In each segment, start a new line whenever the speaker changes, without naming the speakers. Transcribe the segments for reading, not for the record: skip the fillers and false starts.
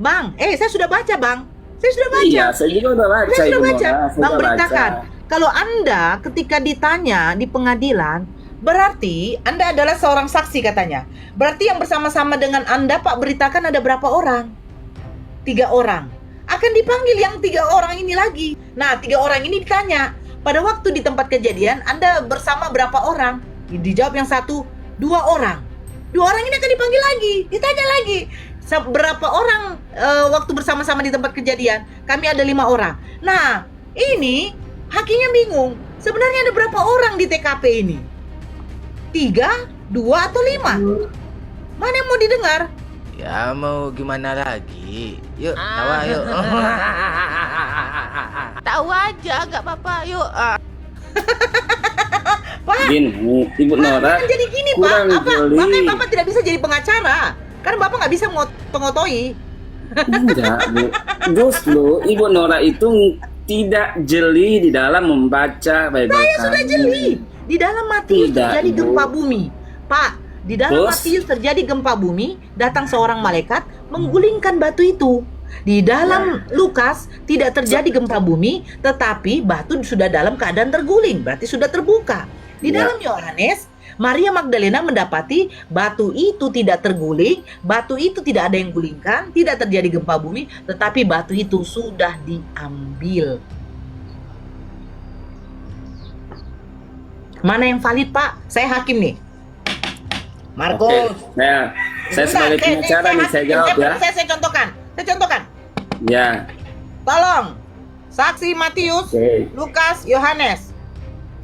Bang, saya sudah baca, Bang. Saya sudah baca.
Iya, saya juga udah baca.
Saya sudah
Ibu
baca.
Nora, saya
Bang
udah
beritakan,
baca.
kalau Anda ketika ditanya di pengadilan, berarti Anda adalah seorang saksi katanya. Berarti yang bersama-sama dengan Anda, Pak, beritakan ada berapa orang? 3 orang. Akan dipanggil yang 3 orang ini lagi. Nah, 3 orang ini ditanya, pada waktu di tempat kejadian, Anda bersama berapa orang? Dijawab yang satu, 2 orang. 2 orang ini akan dipanggil lagi, ditanya lagi. Berapa orang waktu bersama-sama di tempat kejadian? Kami ada 5 orang. Nah, ini hakimnya bingung. Sebenarnya ada berapa orang di TKP ini? 3, 2, atau 5? Mana yang mau didengar?
Ya mau gimana lagi? Yuk, tawa yuk. Tahu aja, gak apa-apa. Yuk.
Pak,
Gini, Ibu Nora,
kan jadi gini, Pak.
kurang jeli.
Makanya Bapak tidak bisa jadi pengacara. Karena Bapak nggak bisa ngotoi.
Enggak, Bu. Justru Ibu Nora itu tidak jeli di dalam membaca Bible.
Saya sudah jeli. Di dalam Matius
Tidak,
terjadi
Ibu.
gempa bumi. Pak, di dalam
Terus?
Matius terjadi gempa bumi, datang seorang malaikat menggulingkan batu itu. Di dalam Lukas tidak terjadi gempa bumi, tetapi batu sudah dalam keadaan terguling, berarti sudah terbuka. Di
Ya.
dalam Yohanes, Maria Magdalena mendapati batu itu tidak terguling, batu itu tidak ada yang gulingkan, tidak terjadi gempa bumi, tetapi batu itu sudah diambil. Mana yang valid, Pak? Saya hakim nih. Marco.
Oke, saya sebagai pengacara nih, saya jawab ya.
Saya contohkan.
Ya,
Tolong, saksi Matius,
oke.
Lukas, Yohanes.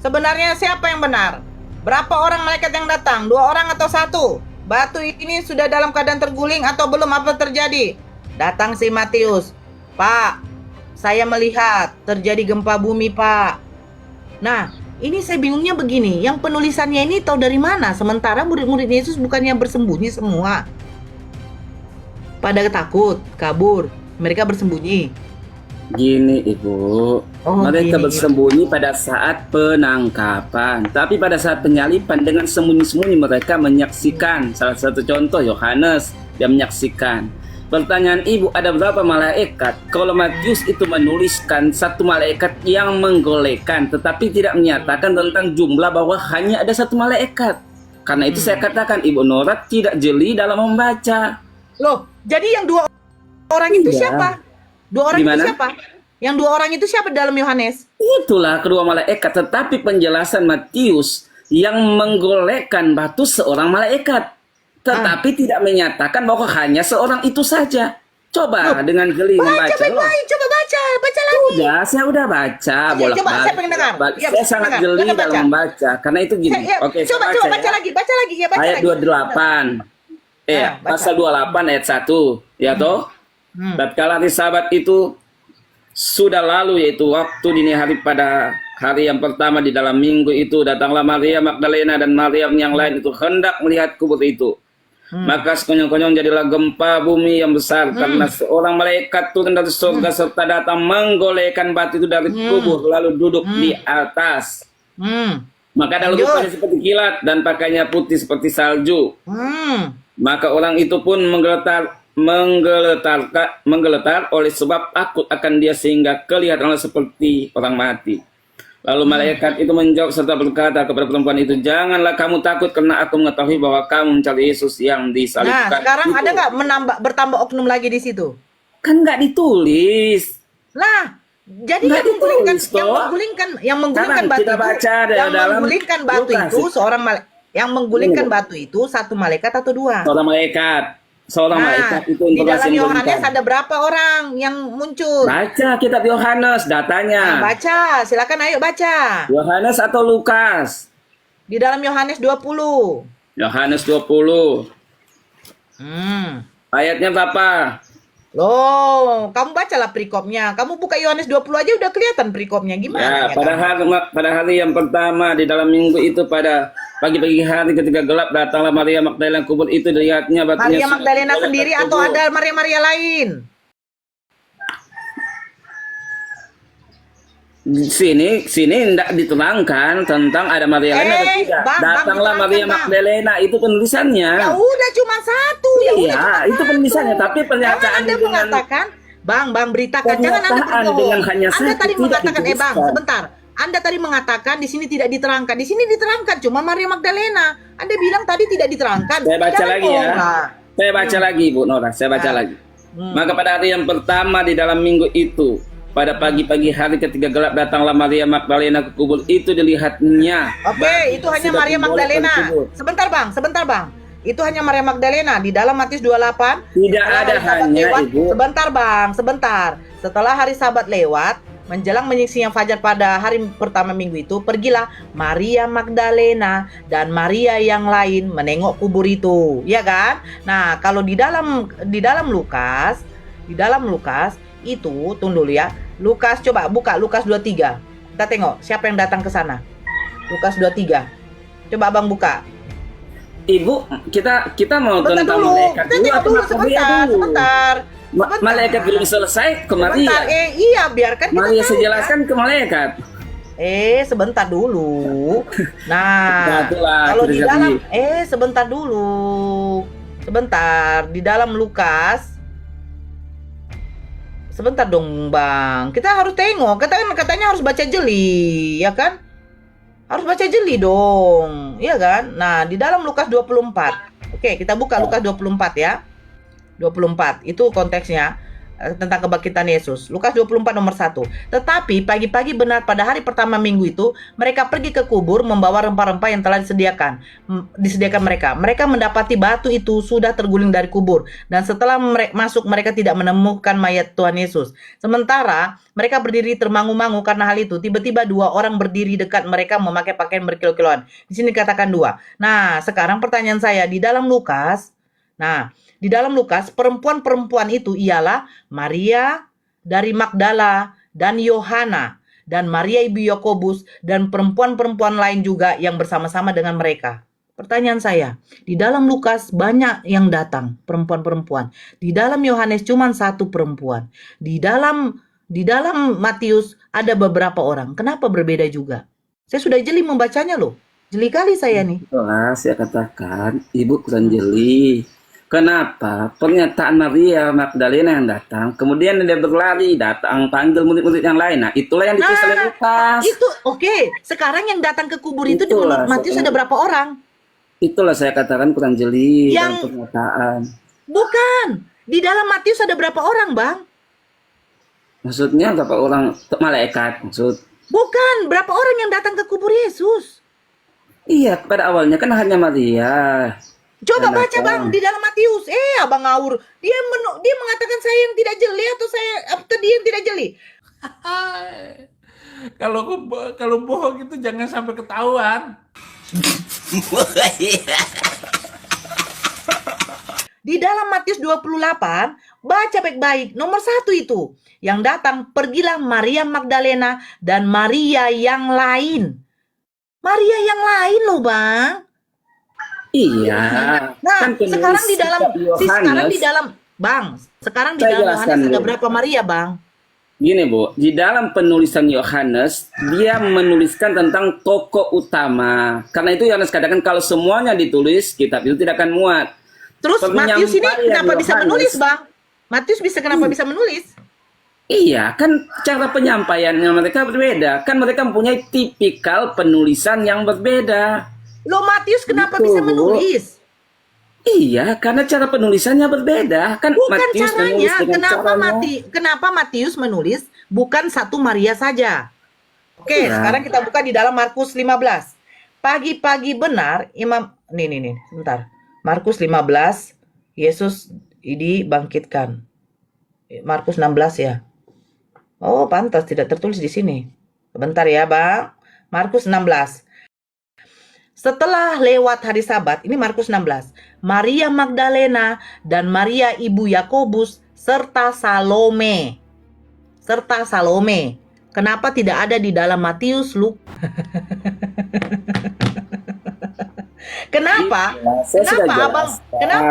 Sebenarnya siapa yang benar? Berapa orang malaikat yang datang? 2 orang atau 1? Batu ini sudah dalam keadaan terguling atau belum? Apa terjadi? Datang si Matius. Pak, saya melihat terjadi gempa bumi, Pak. Nah, ini saya bingungnya begini. Yang penulisannya ini tahu dari mana? Sementara murid-murid Yesus bukannya bersembunyi semua. Pada takut, kabur. Mereka bersembunyi.
Gini Ibu, mereka
gini.
bersembunyi pada saat penangkapan, tapi pada saat penyaliban dengan sembunyi-sembunyi mereka menyaksikan. Salah satu contoh Yohanes, dia menyaksikan. Pertanyaan Ibu, ada berapa malaikat? Kalau Matius itu menuliskan satu malaikat yang menggolekkan, tetapi tidak menyatakan tentang jumlah bahwa hanya ada satu malaikat. Karena itu saya katakan Ibu Nora tidak jeli dalam membaca.
Loh, jadi yang 2 orang itu
Iya.
siapa? 2 orang
Gimana?
itu siapa? Yang 2 orang itu siapa dalam Yohanes?
Itulah kedua malaikat, tetapi penjelasan Matius yang menggolekkan batu seorang malaikat, tetapi tidak menyatakan bahwa hanya seorang itu saja. Coba dengan jeli membaca.
Baik-baik, coba baca lagi.
Udah, saya udah baca
Oke,
bolak-balik.
coba, saya pengen dengar. Ya,
Saya
saya
sangat
dengar.
jeli
Silakan
dalam
baca.
membaca, karena itu gini. Oke,
coba
saya
baca
ya.
lagi, ya baca
Ayat
lagi.
28.
Baca.
Pasal 28 ayat 1, ya toh? Tatkala hari Sabat itu sudah lalu, yaitu waktu dini hari pada hari yang pertama di dalam minggu itu, datanglah Maria Magdalena dan Maria yang lain itu hendak melihat kubur itu. Maka sekonyong-konyong jadilah gempa bumi yang besar karena seorang malaikat turun dari surga serta datang menggolekkan batu itu dari kubur lalu duduk di atas. Maka ada
Lanjut.
rupanya seperti kilat dan pakainya putih seperti salju. Maka orang itu pun menggeletar oleh sebab takut akan dia sehingga kelihatanlah seperti orang mati. Lalu malaikat itu menjawab serta berkata kepada perempuan itu, janganlah kamu takut karena aku mengetahui bahwa kamu mencari Yesus yang disalibkan.
Nah, sekarang
itu.
ada nggak bertambah oknum lagi di situ?
Kan nggak ditulis.
Nah, jadi
Nggak ditulis, toh.
yang menggulingkan
Sekarang
batu
kita
itu,
baca
yang
dalam
menggulingkan batu
Lukas.
itu seorang yang menggulingkan batu itu 1 malaikat atau 2?
Seorang malaikat itu
di dalam
informasi
Yohanes
menggulingkan.
ada berapa orang yang muncul?
Baca kitab Yohanes datanya.
Baca, silakan ayo baca.
Yohanes atau Lukas?
Di dalam Yohanes 20.
Yohanes 20. Ayatnya berapa?
Loh, kamu bacalah perikopnya. Kamu buka Yohanes 20 aja udah kelihatan perikopnya
Ya,
gimana?
pada hari yang pertama di dalam minggu itu pada pagi-pagi hari ketika gelap datanglah Maria Magdalena kubur itu dilihatnya batunya.
Maria Magdalena sendiri atau ada Maria-Maria lain?
Sini tidak diterangkan tentang ada Maria lain atau tidak.
Bang,
Datanglah
diterangkan,
Maria
Bang.
Magdalena, itu penulisannya.
Ya udah cuma satu. Ya udah
Iya,
cuma
itu
satu.
penulisannya. Tapi
Jangan
pernyataan
Anda
dengan
mengatakan, Bang beritakan. Jangan Anda
pernyataan
berbohong.
dengan hanya
Anda
satu
tadi
tidak
mengatakan, Bang,
dituliskan.
sebentar. Anda tadi mengatakan di sini tidak diterangkan. Di sini diterangkan cuma Maria Magdalena. Anda bilang tadi tidak diterangkan.
Saya baca
Jangan
lagi ya.
bohong, Bang.
Saya baca lagi, Bu Nora. Saya baca
Ya.
lagi. Maka pada hari yang pertama di dalam minggu itu, pada pagi-pagi hari ketika gelap, datanglah Maria Magdalena ke kubur itu, dilihatnya.
Oke, itu hanya
sudah
Maria
diboleh
Magdalena.
kubur.
Sebentar Bang. Itu hanya Maria Magdalena di dalam Matius 28.
Tidak
Setelah
ada
hari Sabat
hanya,
lewat,
Ibu.
Sebentar Bang, sebentar. Setelah hari Sabat lewat, menjelang menyingsingnya fajar pada hari pertama minggu itu, pergilah Maria Magdalena dan Maria yang lain menengok kubur itu, ya kan? Nah, kalau di dalam Lukas, itu tunggu dulu ya. Lukas, coba buka Lukas 23. Kita tengok siapa yang datang ke sana. Lukas 23. Coba Abang buka.
Ibu, kita mau
Sebentar
tentang
dulu.
malaikat
Kita
dulu
tengok
atau
dulu
Maria dulu?
sebentar.
Malaikat belum selesai ke Maria.
Sebentar. Iya, biarkan kita
Maria
tahu,
saya jelaskan ke malaikat.
sebentar dulu. Nah,
Nah, itulah,
kalau di
kita
dalam
jadi.
sebentar dulu. Sebentar, di dalam Lukas. Sebentar dong, Bang. Kita harus tengok. Katanya harus baca jeli, ya kan? Harus baca jeli dong, iya kan? Nah, di dalam Lukas 24. Oke, kita buka Lukas 24 ya. 24, itu konteksnya tentang kebangkitan Yesus. Lukas 24 nomor 1. Tetapi pagi-pagi benar pada hari pertama minggu itu, mereka pergi ke kubur membawa rempah-rempah yang telah disediakan mereka. Mereka mendapati batu itu sudah terguling dari kubur, dan setelah masuk mereka tidak menemukan mayat Tuhan Yesus. Sementara mereka berdiri termangu-mangu karena hal itu, tiba-tiba 2 orang berdiri dekat mereka memakai pakaian berkilo-kiloan. Di sini katakan 2. Nah, sekarang pertanyaan saya di dalam Lukas. Di dalam Lukas, perempuan-perempuan itu ialah Maria dari Magdala dan Yohana dan Maria ibu Yakobus dan perempuan-perempuan lain juga yang bersama-sama dengan mereka. Pertanyaan saya, di dalam Lukas banyak yang datang, perempuan-perempuan. Di dalam Yohanes cuma 1 perempuan. Di dalam Matius ada beberapa orang. Kenapa berbeda juga? Saya sudah jeli membacanya loh. Jeli kali saya nih.
Itulah saya katakan, Ibu kurang jeli. Kenapa pernyataan Maria Magdalena yang datang, kemudian dia berlari datang panggil murid-murid yang lain. Nah, itulah yang ditulis oleh Lukas.
Itu oke. Sekarang yang datang ke kubur itu di
Itulah,
Matius ada berapa orang?
Itulah saya katakan kurang jeli dalam
Yang-
pernyataan.
Bukan. Di dalam Matius ada berapa orang, Bang?
Maksudnya berapa orang malaikat maksud?
Bukan. Berapa orang yang datang ke kubur Yesus?
Iya, pada awalnya kan hanya Maria.
Coba
Dan
baca,
datang.
Bang, di dalam Matius. Abang ngawur. Dia mengatakan saya yang tidak jeli atau dia yang tidak jeli?
Kalau bohong itu jangan sampai ketahuan.
Di dalam Matius 28, baca baik-baik. Nomor 1 itu. Yang datang, pergilah Maria Magdalena dan Maria yang lain. Maria yang lain loh, Bang.
Iya.
Nah,
Kan penulis
sekarang di dalam
kitab Yohanes.
sekarang di
Saya
dalam
jelaskan
Yohanes ada
dulu.
berapa Maria, Bang?
Gini Bu, di dalam penulisan Yohanes, dia menuliskan tentang tokoh utama. Karena itu Yohanes katakan kalau semuanya ditulis, kitab itu tidak akan muat.
Terus Matius ini
Penyampaian
kenapa bisa
Yohanes.
menulis, Bang? Matius kenapa bisa menulis?
Iya, kan cara penyampaiannya mereka berbeda. Kan mereka mempunyai tipikal penulisan yang berbeda.
Loh, Matius kenapa
Betul,
bisa
Bu.
menulis?
Iya, karena cara penulisannya berbeda. Kan
Bukan
Matius menulis
caranya.
dengan caranya.
Kenapa Matius menulis bukan 1 Maria saja? Oke,
Iya.
sekarang kita buka di dalam Markus 15. Pagi-pagi benar nih, sebentar. Markus 15, Yesus dibangkitkan. Markus 16 ya. Oh, pantas tidak tertulis di sini. Sebentar ya, Bang. Markus 16. Setelah lewat hari Sabat, ini Markus 16, Maria Magdalena dan Maria ibu Yakobus serta Salome. Kenapa tidak ada di dalam Matius, Lukas? Kenapa?
Saya sudah
Kenapa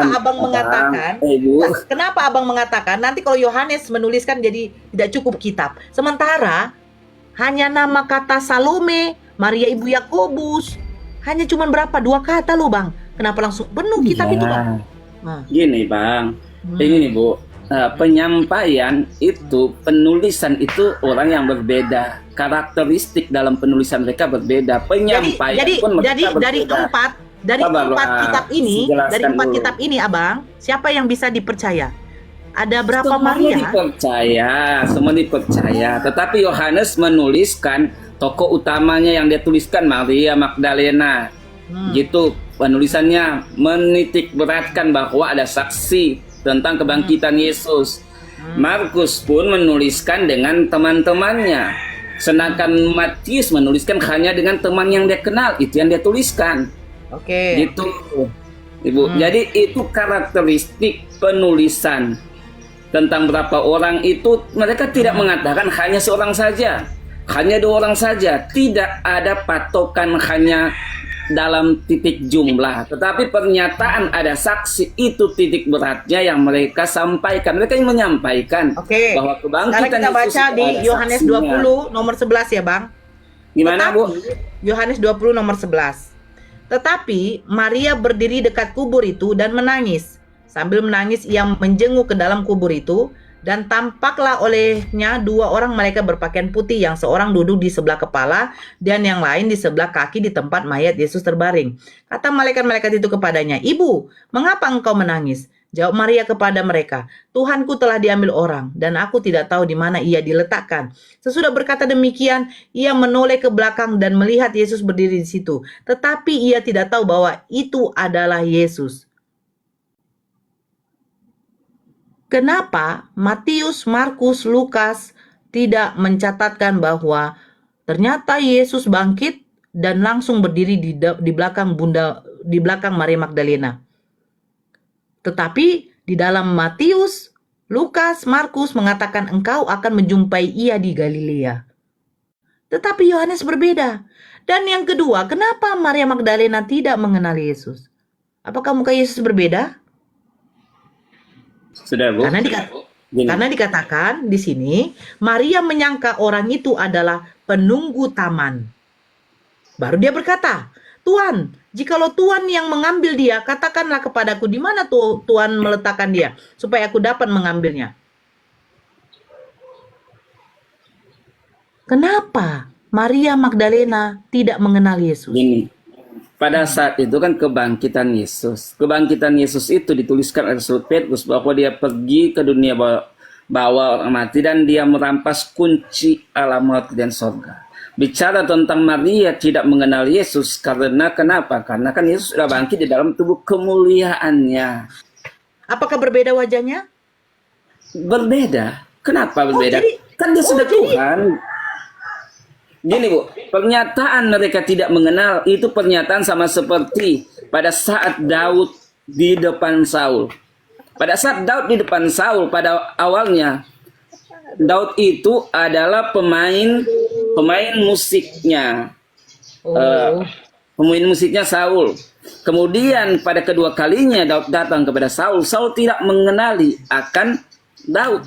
jelaskan.
abang mengatakan?
Bu.
Kenapa abang mengatakan nanti kalau Yohanes menuliskan jadi tidak cukup kitab. Sementara hanya nama kata Salome, Maria ibu Yakobus. Hanya cuma berapa? 2 kata loh Bang. Kenapa langsung penuh kitab itu Bang? Nah.
Gini Bang, ini nih Bu, penyampaian itu, penulisan itu orang yang berbeda. Karakteristik dalam penulisan mereka berbeda. Penyampaian pun mereka berbeda.
Dari empat kitab ini Abang, siapa yang bisa dipercaya? Ada berapa Maria?
Semua dipercaya. Tetapi Yohanes menuliskan tokoh utamanya yang dia tuliskan Maria Magdalena. Gitu penulisannya, menitik beratkan bahwa ada saksi tentang kebangkitan Yesus. Markus pun menuliskan dengan teman-temannya. Sedangkan Matius menuliskan hanya dengan teman yang dia kenal, itu yang dia tuliskan.
Oke.
Gitu, Ibu. Jadi itu karakteristik penulisan. Tentang berapa orang itu, mereka tidak mengatakan hanya seorang saja, hanya 2 orang saja. Tidak ada patokan hanya dalam titik jumlah, tetapi pernyataan ada saksi, itu titik beratnya yang mereka sampaikan. Mereka yang menyampaikan bahwa kebangkitan
Yesus. Sekarang kita baca di Yohanes 20 nomor 11 ya Bang.
Gimana Bu?
Yohanes 20 nomor 11. Tetapi Maria berdiri dekat kubur itu dan menangis. Sambil menangis ia menjenguk ke dalam kubur itu, dan tampaklah olehnya 2 orang malaikat berpakaian putih, yang seorang duduk di sebelah kepala dan yang lain di sebelah kaki di tempat mayat Yesus terbaring. Kata malaikat-malaikat itu kepadanya, "Ibu, mengapa engkau menangis?" Jawab Maria kepada mereka, "Tuhanku telah diambil orang, dan aku tidak tahu di mana ia diletakkan." Sesudah berkata demikian, ia menoleh ke belakang dan melihat Yesus berdiri di situ. Tetapi ia tidak tahu bahwa itu adalah Yesus. Kenapa Matius, Markus, Lukas tidak mencatatkan bahwa ternyata Yesus bangkit dan langsung berdiri di belakang Maria Magdalena? Tetapi di dalam Matius, Lukas, Markus mengatakan engkau akan menjumpai ia di Galilea. Tetapi Yohanes berbeda. Dan yang kedua, kenapa Maria Magdalena tidak mengenal Yesus? Apakah muka Yesus berbeda?
Sudah Bu.
Karena dikatakan di sini Maria menyangka orang itu adalah penunggu taman. Baru dia berkata, "Tuhan, jikalau Tuhan yang mengambil dia, katakanlah kepadaku di mana Tuhan meletakkan dia, supaya aku dapat mengambilnya." Kenapa Maria Magdalena tidak mengenal Yesus?
Gini, pada saat itu kan kebangkitan Yesus. Kebangkitan Yesus itu dituliskan oleh Rasul Petrus bahwa dia pergi ke dunia bawa orang mati dan dia merampas kunci alam maut dan sorga. Bicara tentang Maria tidak mengenal Yesus karena kenapa? Karena kan Yesus sudah bangkit di dalam tubuh kemuliaannya.
Apakah berbeda wajahnya?
Berbeda. Kenapa berbeda? Kan dia sudah Tuhan. Gini Bu, pernyataan mereka tidak mengenal itu pernyataan sama seperti pada saat Daud di depan Saul. Pada saat Daud di depan Saul, pada awalnya Daud itu adalah pemain musiknya. Pemain musiknya Saul. Kemudian pada kedua kalinya Daud datang kepada Saul, Saul tidak mengenali akan Daud.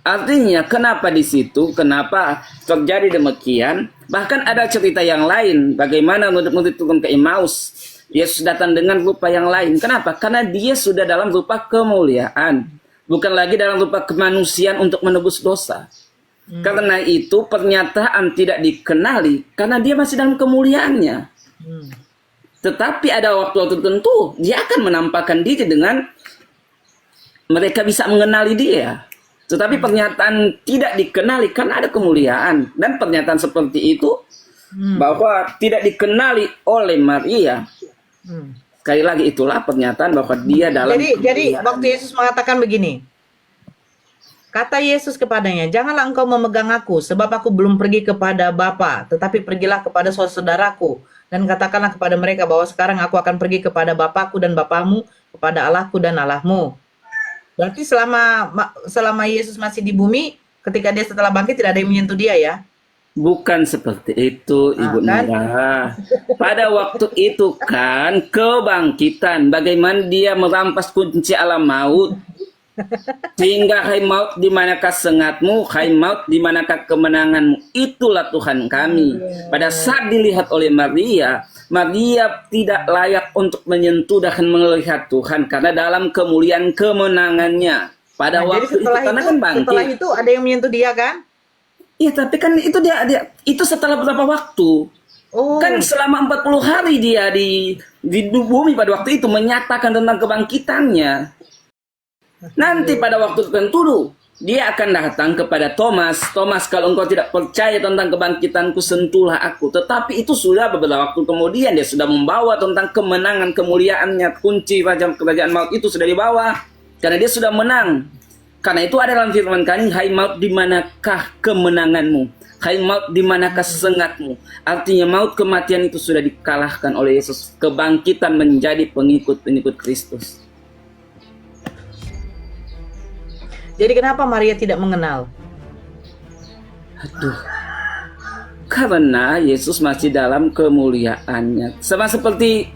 Artinya kenapa di situ, kenapa terjadi demikian? Bahkan ada cerita yang lain, bagaimana murid-murid turun ke Emmaus. Yesus datang dengan rupa yang lain. Kenapa? Karena dia sudah dalam rupa kemuliaan, bukan lagi dalam rupa kemanusiaan untuk menebus dosa. Karena itu pernyataan tidak dikenali, karena dia masih dalam kemuliaannya. Tetapi ada waktu-waktu tertentu, dia akan menampakkan diri dengan mereka bisa mengenali dia. Tetapi pernyataan tidak dikenali karena ada kemuliaan. Dan pernyataan seperti itu bahwa tidak dikenali oleh Maria. Sekali lagi itulah pernyataan bahwa dia dalam
Jadi waktu Yesus mengatakan begini. Kata Yesus kepadanya, "Janganlah engkau memegang aku, sebab aku belum pergi kepada Bapa, tetapi pergilah kepada saudaraku. Dan katakanlah kepada mereka bahwa sekarang aku akan pergi kepada Bapakku dan Bapamu, kepada Allahku dan Allahmu." Berarti selama Yesus masih di bumi, ketika dia setelah bangkit tidak ada yang menyentuh dia ya?
Bukan seperti itu, Ibu Nora. Pada waktu itu kan kebangkitan, bagaimana dia merampas kunci alam maut. Sehingga hai maut di manakah sengatmu, hai maut di manakah kemenanganmu, itulah Tuhan kami. Pada saat dilihat oleh Maria, Maria tidak layak untuk menyentuh dan melihat Tuhan karena dalam kemuliaan kemenangannya. Pada
Nah, jadi
waktu itu karena kan
setelah
bangkit.
itu ada yang menyentuh dia kan?
Iya, tapi kan itu dia itu setelah berapa waktu?
Oh,
Kan selama 40 hari dia di bumi pada waktu itu menyatakan tentang kebangkitannya. Nanti pada waktu tertentu dia akan datang kepada Thomas. Thomas, kalau engkau tidak percaya tentang kebangkitanku, sentuhlah aku. Tetapi itu sudah beberapa waktu kemudian dia sudah membawa tentang kemenangan kemuliaannya. Kunci kerajaan maut itu sudah dibawa karena dia sudah menang. Karena itu ada dalam firman kami, hai maut di manakah kemenanganmu? Hai maut di manakah sengatmu? Artinya maut, kematian itu sudah dikalahkan oleh Yesus. Kebangkitan menjadi pengikut-pengikut Kristus.
jadi kenapa Maria tidak mengenal?
Aduh. Karena Yesus masih dalam kemuliaannya. Sama seperti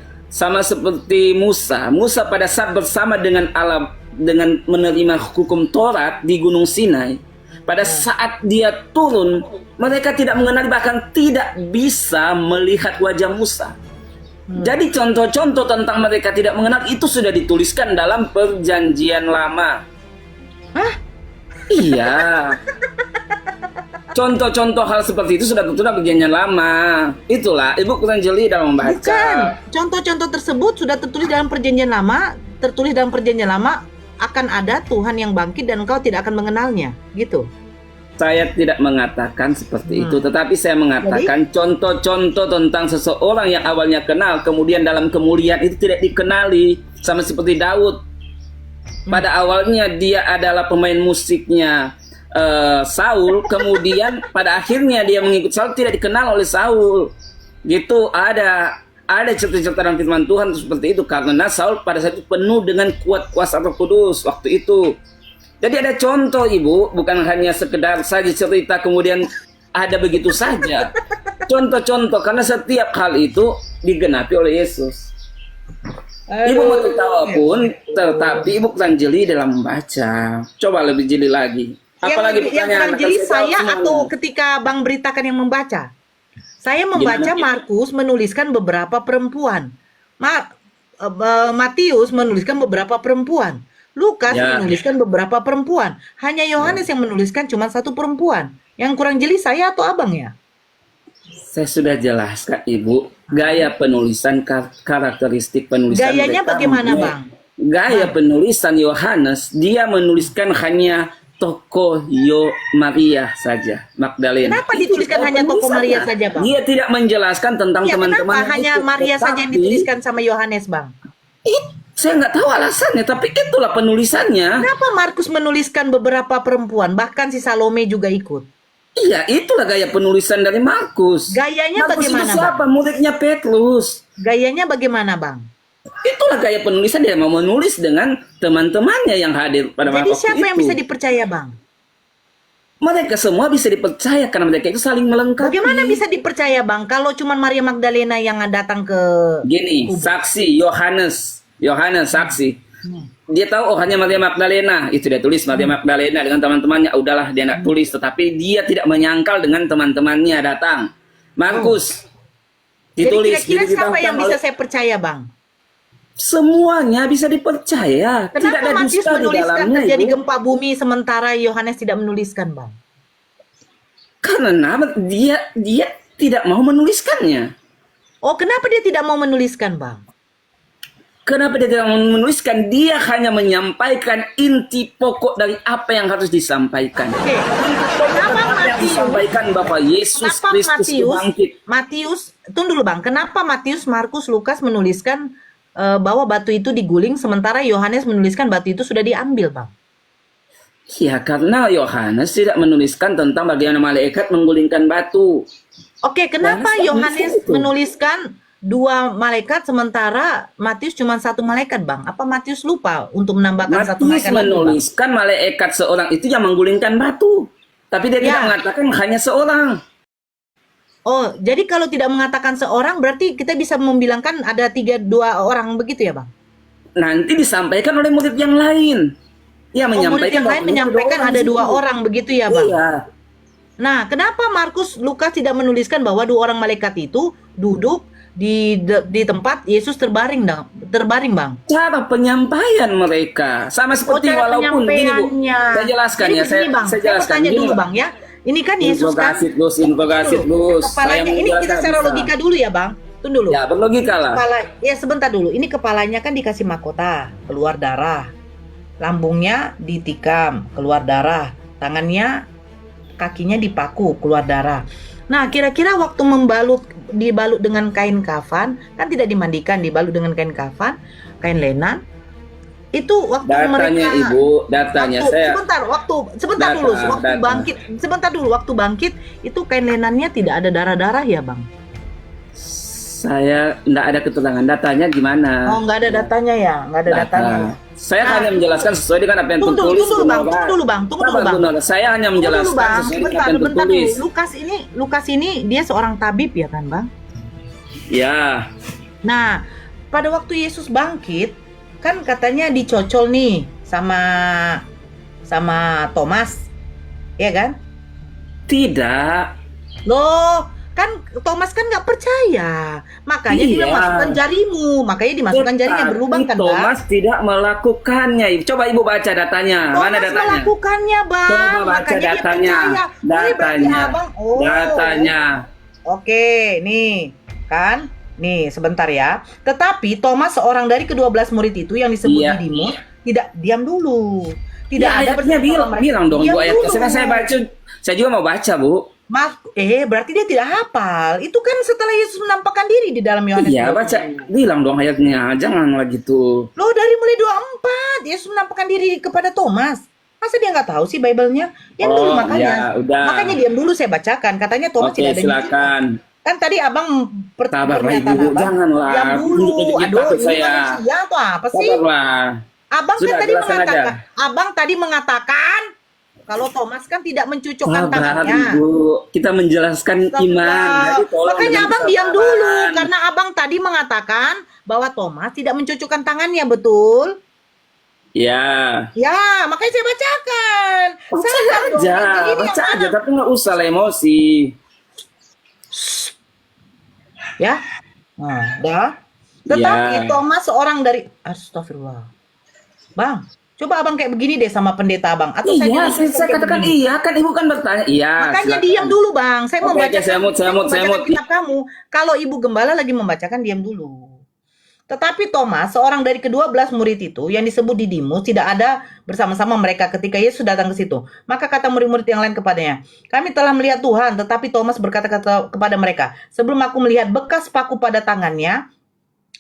Musa. Musa pada saat bersama dengan Allah dengan menerima hukum Taurat di Gunung Sinai. Pada saat dia turun, mereka tidak mengenali, bahkan tidak bisa melihat wajah Musa. Jadi contoh-contoh tentang mereka tidak mengenal itu sudah dituliskan dalam Perjanjian Lama.
Hah?
Iya. Contoh-contoh hal seperti itu sudah tentu dalam Perjanjian Lama. Itulah Ibu Kuranjeli dalam membaca.
Bukan. Contoh-contoh tersebut sudah tertulis dalam Perjanjian Lama. Tertulis dalam Perjanjian Lama akan ada Tuhan yang bangkit dan engkau tidak akan mengenalnya, gitu.
Saya tidak mengatakan seperti itu, tetapi saya mengatakan contoh-contoh tentang seseorang yang awalnya kenal, kemudian dalam kemuliaan itu tidak dikenali, sama seperti Daud. Pada awalnya dia adalah pemain musiknya Saul, kemudian pada akhirnya dia mengikut Saul, tidak dikenal oleh Saul. Gitu, ada cerita-cerita dalam firman Tuhan seperti itu, karena Saul pada saat itu penuh dengan kuat kuasa Roh Kudus waktu itu. Jadi ada contoh, Ibu, bukan hanya sekedar saja cerita kemudian ada begitu saja. Contoh-contoh, karena setiap hal itu digenapi oleh Yesus. Ibu mau tertawa pun, tetapi Ibu kurang jeli dalam membaca. Coba lebih jeli lagi. Apalagi
yang
pertanyaan
kurang jeli
kasih tahu
saya
semuanya.
atau ketika Bang beritakan yang membaca? Saya membaca
Gimana?
Markus menuliskan beberapa perempuan. Matius menuliskan beberapa perempuan. Lukas
Ya.
menuliskan beberapa perempuan. Hanya Yohanes yang menuliskan cuma satu perempuan. Yang kurang jeli saya atau abang ya?
Saya sudah jelaskan, Ibu, gaya penulisan, karakteristik penulisan.
Gayanya
mereka.
bagaimana, Bang?
Gaya penulisan Yohanes, dia menuliskan hanya tokoh Maria saja, Magdalena.
Kenapa dituliskan hanya tokoh Maria saja, Bang?
Dia tidak menjelaskan tentang
Ya,
teman-teman.
kenapa hanya Maria saja yang dituliskan sama Yohanes, Bang?
Saya nggak tahu alasannya, tapi itulah penulisannya.
Kenapa Markus menuliskan beberapa perempuan, bahkan si Salome juga ikut?
Iya, itulah gaya penulisan dari Markus.
Gayanya
Markus itu
bagaimana,
siapa? Muridnya Petrus.
Gayanya bagaimana, Bang?
Itulah gaya penulisan, dia mau menulis dengan teman-temannya yang hadir pada
Jadi
waktu
siapa yang
itu.
bisa dipercaya, Bang?
Mereka semua bisa dipercaya karena mereka itu saling melengkapi.
Bagaimana bisa dipercaya, Bang, kalau cuma Maria Magdalena yang datang ke...
Gini, saksi Yohanes saksi. Dia tahu hanya Maria Magdalena, itu dia tulis Maria Magdalena dengan teman-temannya. Udahlah dia nggak tulis, tetapi dia tidak menyangkal dengan teman-temannya datang. Markus ditulis.
Jadi kira-kira
Jadi
siapa yang
ditangkap
bisa
oleh-
saya percaya, Bang?
Semuanya bisa dipercaya. Tidak
Kenapa
ada
Matius
dusta di
menuliskan
dalamnya,
terjadi
Ibu.
gempa bumi sementara Yohanes tidak menuliskan, Bang?
Karena dia tidak mau menuliskannya.
Oh, kenapa dia tidak mau menuliskan, Bang?
Kenapa dia tidak mau menuliskan? Dia hanya menyampaikan inti pokok dari apa yang harus disampaikan.
Oke. Kenapa
Apa yang
Matius?
disampaikan Bapak Yesus
Kenapa
Kristus bangkit.
Matius, tunggu dulu, Bang. Kenapa Matius, Markus, Lukas menuliskan bahwa batu itu diguling sementara Yohanes menuliskan batu itu sudah diambil, Bang?
Ya, karena Yohanes tidak menuliskan tentang bagaimana malaikat menggulingkan batu.
Oke, kenapa
Yohanes
Yohanes
itu.
menuliskan dua malaikat sementara Matius cuma satu malaikat, Bang? Apa Matius lupa untuk menambahkan satu
Matius
malaikat lagi, Bang?
menuliskan malaikat seorang itu yang menggulingkan batu. Tapi dia tidak
Ya.
mengatakan hanya seorang.
Oh, jadi kalau tidak mengatakan seorang berarti kita bisa membilangkan ada dua orang begitu ya, Bang?
Nanti disampaikan oleh murid yang lain. Ia
Oh, murid
menyampaikan
yang lain menyampaikan ada 2 orang begitu ya, Bang?
Iya.
Nah, kenapa Lukas tidak menuliskan bahwa 2 orang malaikat itu duduk di tempat Yesus terbaring, Bang?
Cara penyampaian mereka sama seperti
Cara
walaupun gini Bu,
penyampaiannya.
saya jelaskan
Jadi
ya,
begini, Bang.
saya
Saya mau
jelaskan
tanya
gini,
dulu,
Pak.
Bang, ya. Ini kan Yesus kan
Interogasi terus. Saya
kepalanya ini kita
menjelaskan
secara
bisa.
logika dulu ya, Bang. Tunggu dulu.
Ya, berlogika lah.
Ya sebentar dulu. Ini kepalanya kan dikasih mahkota, keluar darah. Lambungnya ditikam, keluar darah. Tangannya, kakinya dipaku, keluar darah. Nah, kira-kira waktu dibalut dengan kain kafan, kan tidak dimandikan, dibalut dengan kain kafan, kain lenan. Itu waktu
Datanya
mereka
Ibu, datanya saya.
sebentar
Data,
dulu, waktu
data.
bangkit. Sebentar dulu, waktu bangkit itu kain lenannya tidak ada darah-darah ya, Bang?
Saya enggak ada keterangan datanya gimana.
Oh, nggak ada datanya ya, nggak ada
Data.
datanya.
Saya
Nah,
hanya menjelaskan sesuai dengan apa yang
Tunggu
tertulis.
dulu, Bang.
Saudara.
Tunggu dulu, Bang.
Saya hanya
Tunggu dulu,
menjelaskan
Bang.
sesuai dengan
Sebentar,
apa yang
sebentar
tertulis.
dulu. Lukas ini dia seorang tabib ya kan, Bang?
Ya,
Nah, pada waktu Yesus bangkit, kan katanya dicocol nih sama Thomas. Ya kan?
tidak.
Loh, kan Thomas kan nggak percaya. Makanya dia
Iya.
masukkan jarimu. Makanya dimasukkan jarinya
Tetapi
berlubang kan, Bang?
Thomas tidak melakukannya. Coba Ibu baca datanya. Mana
Thomas
datanya?
melakukannya, Bang.
Coba baca
Makanya dia
datanya.
percaya. Ini berarti
Datanya.
Abang. Oh.
Datanya.
Oke, nih kan, nih sebentar ya. Tetapi Thomas seorang dari ke-12 murid itu yang disebut
Iya.
Didimus tidak diam dulu. Tidak
Ya,
ada
ayatnya bilang dong
Diam
Bu ayat.
dulu.
Saya baca. Saya juga mau baca Bu.
Berarti dia tidak hafal. Itu kan setelah Yesus menampakkan diri di dalam Yohanes.
Iya
20.
baca. Bilang dong ayatnya. Janganlah gitu.
Loh, dari mulai 24 Yesus menampakkan diri kepada Thomas. Masa dia nggak tahu sih Bible-nya? Diam dulu
Oh,
makanya.
ya, udah.
Makanya diam dulu saya bacakan. Katanya Thomas
Oke,
tidak ada
silakan.
Kan tadi Abang
Sabarlah
pernyataan
Ibu,
Abang.
janganlah.
Diam dulu.
Tunjuk-tunjukin
Aduh,
takut
ini
saya.
manusia atau apa sih?
Sabarlah.
Abang
Sudah,
kan tadi
jelaskan
mengatakan,
aja.
Abang tadi mengatakan kalau Thomas kan tidak mencucukkan
Sabar
tangannya.
Ibu, kita menjelaskan iman. Jadi tolong
Makanya
dengan
Abang diam
kesabaran.
dulu karena Abang tadi mengatakan bahwa Thomas tidak mencucukkan tangannya, betul?
Ya,
Ya, makanya saya bacakan.
baca
Sabar dong,
aja,
nanti ini
baca
yang
aja,
mana?
tapi nggak usah lah emosi.
Ya. Nah, dah. Tetapi
Ya.
Thomas seorang dari Astagfirullah. Bang, coba Abang kayak begini deh sama pendeta Abang. Atau
Iya,
juga
saya
kayak
katakan
begini.
iya, kan Ibu kan bertanya. Iya,
Makanya
silakan.
diam dulu Bang. Saya
Oke,
membaca
oke, saya mut.
kitab kamu. Kalau Ibu Gembala lagi membacakan, diam dulu. Tetapi Thomas, seorang dari ke-12 murid itu yang disebut Didimus, tidak ada bersama-sama mereka ketika Yesus datang ke situ. Maka kata murid-murid yang lain kepadanya, "Kami telah melihat Tuhan." Tetapi Thomas berkata kepada mereka, "Sebelum aku melihat bekas paku pada tangannya,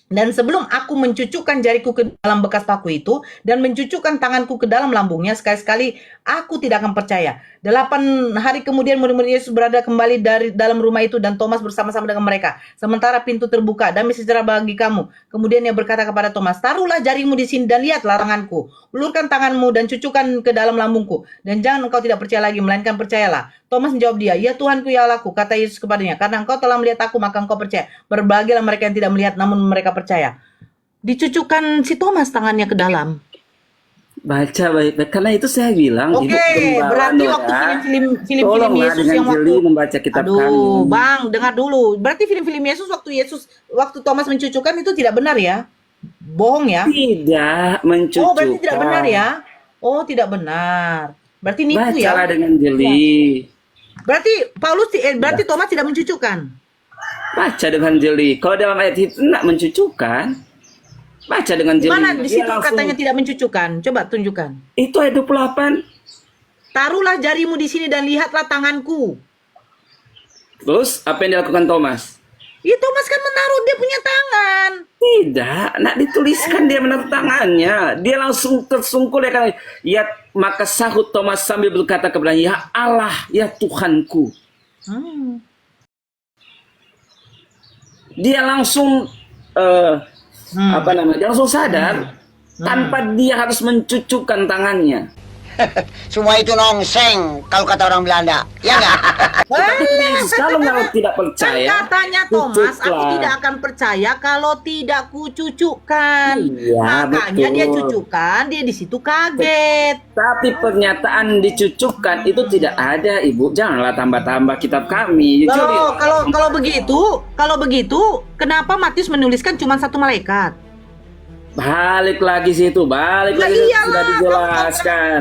dan sebelum aku mencucukkan jariku ke dalam bekas paku itu dan mencucukkan tanganku ke dalam lambungnya, sekali-sekali aku tidak akan percaya." 8 hari kemudian murid-murid Yesus berada kembali dari dalam rumah itu dan Thomas bersama-sama dengan mereka. Sementara pintu terbuka, damai sejahtera bagi kamu. Kemudian ia berkata kepada Thomas, "Taruhlah jarimu di sini dan lihatlah tanganku. Ulurkan tanganmu dan cucukkan ke dalam lambungku. Dan jangan engkau tidak percaya lagi, melainkan percayalah." Thomas menjawab dia, "Ya Tuhanku, ya Allahku," kata Yesus kepadanya, "karena engkau telah melihat aku, maka engkau percaya. Berbahagialah mereka yang tidak melihat, namun mereka percaya." Dicucukkan si Thomas tangannya ke dalam.
Baca baik-baik, karena itu saya bilang.
Oke,
Ibu Gembala,
berarti
Nora,
waktu film-film
tolonglah
Yesus
dengan
yang waktu
jeli membaca kitab
Aduh,
kami.
Bang, dengar dulu. Berarti film-film waktu Thomas mencucukkan itu tidak benar ya? Bohong ya?
Tidak mencucukkan.
Oh, berarti tidak benar ya? Oh, tidak benar. Berarti nipu ya?
Bacalah dengan jeli.
Berarti Thomas tidak mencucukkan.
Baca dengan jeli. Kalau dalam ayat itu tidak mencucukkan, baca dengan jeli.
Mana di
Dia
situ
langsung-
katanya tidak mencucukkan? Coba tunjukkan.
Itu ayat 28.
Taruhlah jarimu di sini dan lihatlah tanganku.
Terus apa yang dilakukan Thomas?
Ya Thomas kan menaruh dia punya tangan.
Tidak, nak dituliskan dia menaruh tangannya. Dia langsung tersungkul ya kan. Ya, maka sahut Thomas sambil berkata kepadanya, "Ya Allah, ya Tuhanku."
Hmm.
Dia langsung dia langsung sadar tanpa dia harus mencucukkan tangannya.
Semua itu nongseng kalau kata orang Belanda. Ya nggak?
Kalau nggak tidak
Kan
percaya,
katanya Thomas, aku
cucuklah.
tidak akan percaya kalau tidak kucucukkan.
Iya,
Makanya
betul.
dia cucukkan, dia di situ kaget.
Tapi pernyataan dicucukkan itu tidak ada, Ibu. Janganlah tambah-tambah kitab kami. Jujur,
Loh, kalau begitu, kenapa Matius menuliskan cuma satu malaikat?
balik lagi situ, balik
Lah
lagi situ.
iyalah,
Sudah dijelaskan.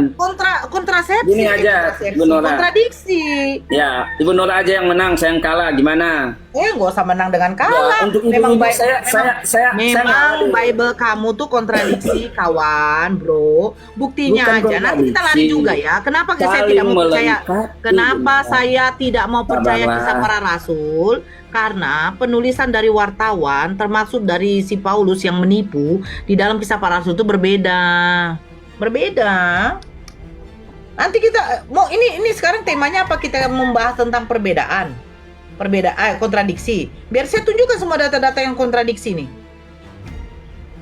Kontrasepsi.
Gini aja,
kontrasepsi,
Bu Nora.
kontradiksi.
Ya, Ibu Nora aja yang menang, saya yang kalah. Gimana?
Nggak usah menang dengan
Ya,
kalah.
untuk
memang
ibu-ibu
Bi-
saya nggak ada.
Bible kamu tuh kontradiksi, kawan, bro. Buktinya
Bukan
aja. Nanti kita lari
kontradiksi.
juga ya. Kenapa saya
Saling
tidak mau percaya?
melengkapi,
Kenapa
Bu Nora.
saya tidak mau percaya
Sabarlah.
kisah para rasul? Karena penulisan dari wartawan, termasuk dari si Paulus yang menipu di dalam kisah para rasul itu berbeda. Berbeda. Nanti kita mau ini sekarang temanya apa? Kita membahas tentang perbedaan, kontradiksi. Biar saya tunjukkan semua data-data yang kontradiksi nih.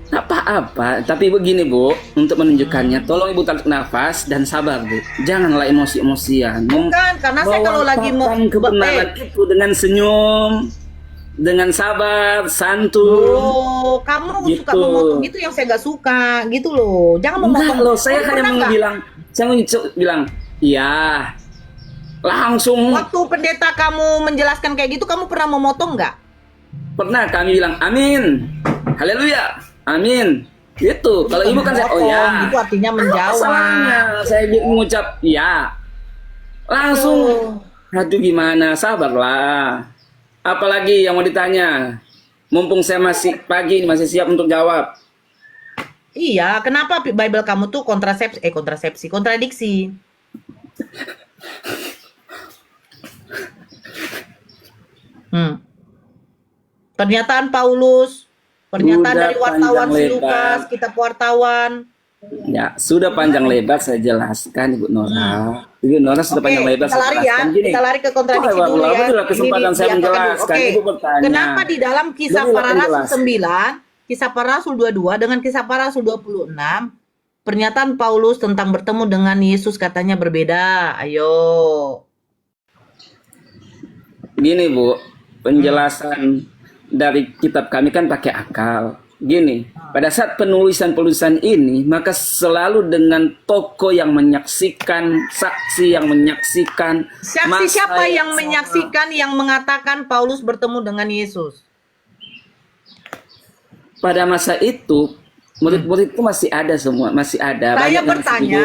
Apa-apa, tapi begini Bu, untuk menunjukkannya, tolong Ibu tarik nafas dan sabar Bu. Janganlah emosi-emosian.
Bukan, karena saya kalau lagi mau
Bawakan kebenaran itu dengan senyum, dengan sabar, santun.
Oh, kamu suka
Gitu.
memotong gitu yang saya nggak suka, gitu loh. Jangan
Enggak
memotong.
loh, saya
Kamu
hanya
pernah
mau
nggak?
bilang, iya, langsung.
Waktu pendeta kamu menjelaskan kayak gitu, kamu pernah memotong nggak?
Pernah kami bilang, amin, haleluya, amin. Gitu. Kalau Ibu kan saya, oh ya.
Itu artinya
Apa
menjawab.
salahnya? Saya mengucap ya. Langsung. Aduh gimana? Sabarlah. Apalagi yang mau ditanya? Mumpung saya masih pagi ini masih siap untuk jawab.
Iya, kenapa Bible kamu tuh kontradiksi? Pernyataan Paulus, pernyataan
Udah
dari wartawan
panjang
si Lukas,
lebar.
kitab wartawan.
Ya, sudah panjang lebar saya jelaskan Ibu Nora. Ibu Nora sudah
Oke,
panjang lebar
kita
saya
lari ya.
jelaskan. Gini.
Kita lari ke kontradiksi
Oh,
dulu ya.
betul lah, kesempatan
Ini
saya
diapakan dulu.
menjelaskan.
Oke.
Ibu bertanya.
Kenapa di dalam kisah
Jadi,
para
akan
rasul
jelas.
9, kisah para rasul 22 dengan kisah para rasul 26, pernyataan Paulus tentang bertemu dengan Yesus katanya berbeda. Ayo.
Gini Bu, penjelasan dari kitab kami kan pakai akal. Gini, pada saat penulisan ini, maka selalu dengan tokoh yang menyaksikan, saksi yang menyaksikan.
Saksi
masa
siapa yang
sama.
menyaksikan yang mengatakan Paulus bertemu dengan Yesus?
Pada masa itu, murid-murid itu masih ada semua, masih ada.
Saya
Banyak yang
bertanya,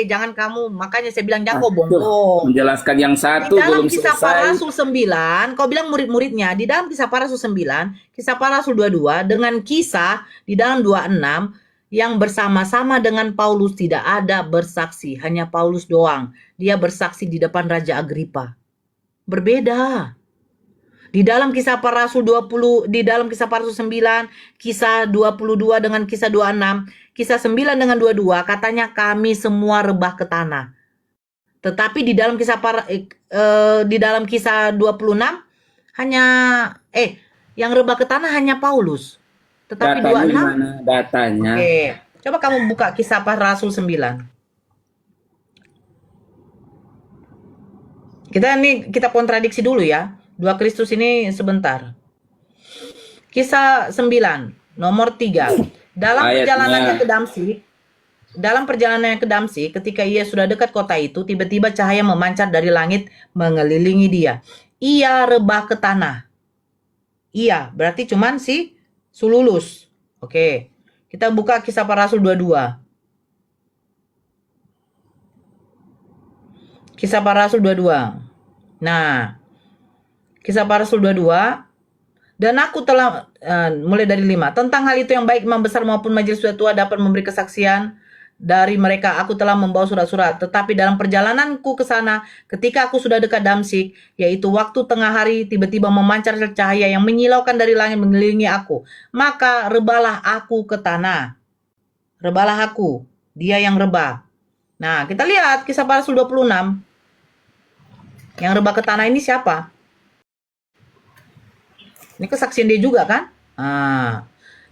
jangan kamu, makanya saya bilang jangan kau
Aduh,
bohong.
menjelaskan yang
Di
satu
dalam
belum
kisah para
selesai.
rasul 9, kau bilang murid-muridnya, di dalam kisah para rasul 9, kisah para rasul 22, dengan kisah di dalam 26, yang bersama-sama dengan Paulus tidak ada bersaksi, hanya Paulus doang. Dia bersaksi di depan Raja Agripa. Berbeda. Di dalam kisah para rasul 20, di dalam kisah para rasul 9, kisah 22 dengan kisah 26, kisah 9 dengan 22, katanya kami semua rebah ke tanah. Tetapi di dalam kisah di dalam kisah 26 hanya yang rebah ke tanah hanya Paulus. Tetapi
Datanya
26
gimana? Datanya.
Oke. Coba kamu buka kisah para rasul 9. Kita kontradiksi dulu ya. Dua Kristus ini sebentar. Kisah 9 nomor 3. Dalam
Ayatnya.
perjalanannya ke Damsik, ketika ia sudah dekat kota itu, tiba-tiba cahaya memancar dari langit mengelilingi dia. Ia rebah ke tanah. Ia berarti cuman si Sululus. Oke. Kita buka kisah para rasul 22. Kisah para rasul 22. Nah, kisah para rasul 22. Dan aku telah, mulai dari 5. Tentang hal itu yang baik imam besar maupun majelis tua dapat memberi kesaksian dari mereka. Aku telah membawa surat-surat. Tetapi dalam perjalananku ke sana, ketika aku sudah dekat Damsik, yaitu waktu tengah hari, tiba-tiba memancar cahaya yang menyilaukan dari langit mengelilingi aku. Maka rebalah aku ke tanah. Rebalah aku. Dia yang rebah. Nah, kita lihat kisah para rasul 26. Yang rebah ke tanah ini siapa? Ini kesaksian dia juga kan?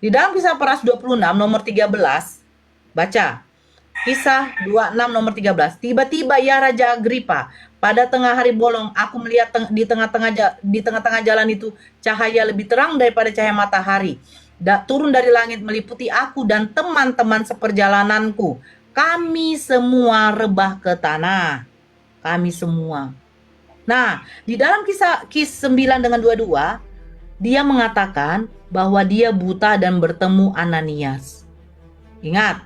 Di dalam kisah para rasul 26 nomor 13, baca. Kisah 26 nomor 13. Tiba-tiba ya Raja Agripa, pada tengah hari bolong aku melihat di tengah-tengah jalan itu cahaya lebih terang daripada cahaya matahari. Turun dari langit meliputi aku dan teman-teman seperjalananku. Kami semua rebah ke tanah. Kami semua. Nah, di dalam kisah 9 dengan 22, dia mengatakan bahwa dia buta dan bertemu Ananias. Ingat,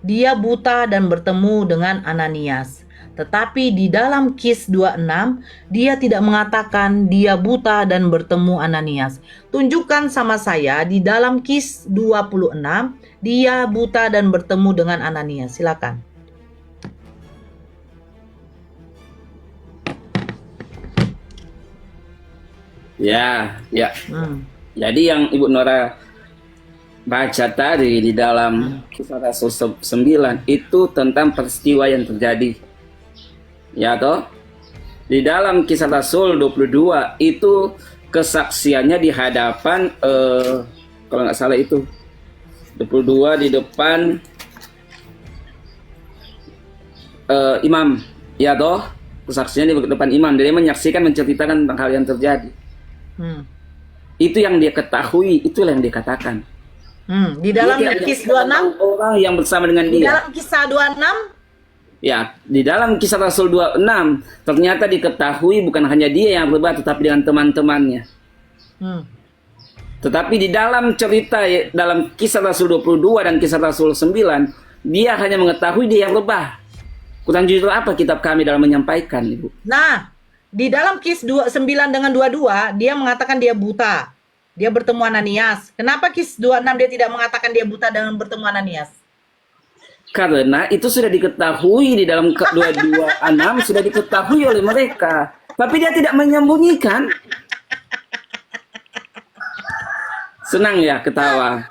dia buta dan bertemu dengan Ananias. Tetapi di dalam Kis 26, dia tidak mengatakan dia buta dan bertemu Ananias. Tunjukkan sama saya di dalam Kis 26, dia buta dan bertemu dengan Ananias. Silakan.
Ya. Jadi yang Ibu Nora baca tadi di dalam Kisah Rasul 9 itu tentang peristiwa yang terjadi. Ya toh? Di dalam Kisah Rasul 22 itu kesaksiannya di hadapan kalau nggak salah itu 22 di depan imam. Ya toh? Kesaksiannya di depan imam. Dia menyaksikan, menceritakan tentang hal yang terjadi. Itu yang dia ketahui, itulah yang dia katakan.
Di dalam Kis 26
orang yang bersama dengan
di
dia.
dalam Kisah 26
Ya, di dalam Kisah Rasul 26 ternyata diketahui bukan hanya dia yang rebah tetapi dengan teman-temannya. Tetapi di dalam cerita dalam Kisah Rasul 22 dan Kisah Rasul 9, dia hanya mengetahui dia yang rebah. Kurang jujur apa kitab kami dalam menyampaikan, Ibu?
Nah, di dalam Kis 9 dengan 22, dia mengatakan dia buta. Dia bertemu Ananias. Kenapa Kis 26 dia tidak mengatakan dia buta dan bertemu Ananias?
Karena itu sudah diketahui di dalam 226 sudah diketahui oleh mereka. Tapi dia tidak menyembunyikan. Senang ya ketawa.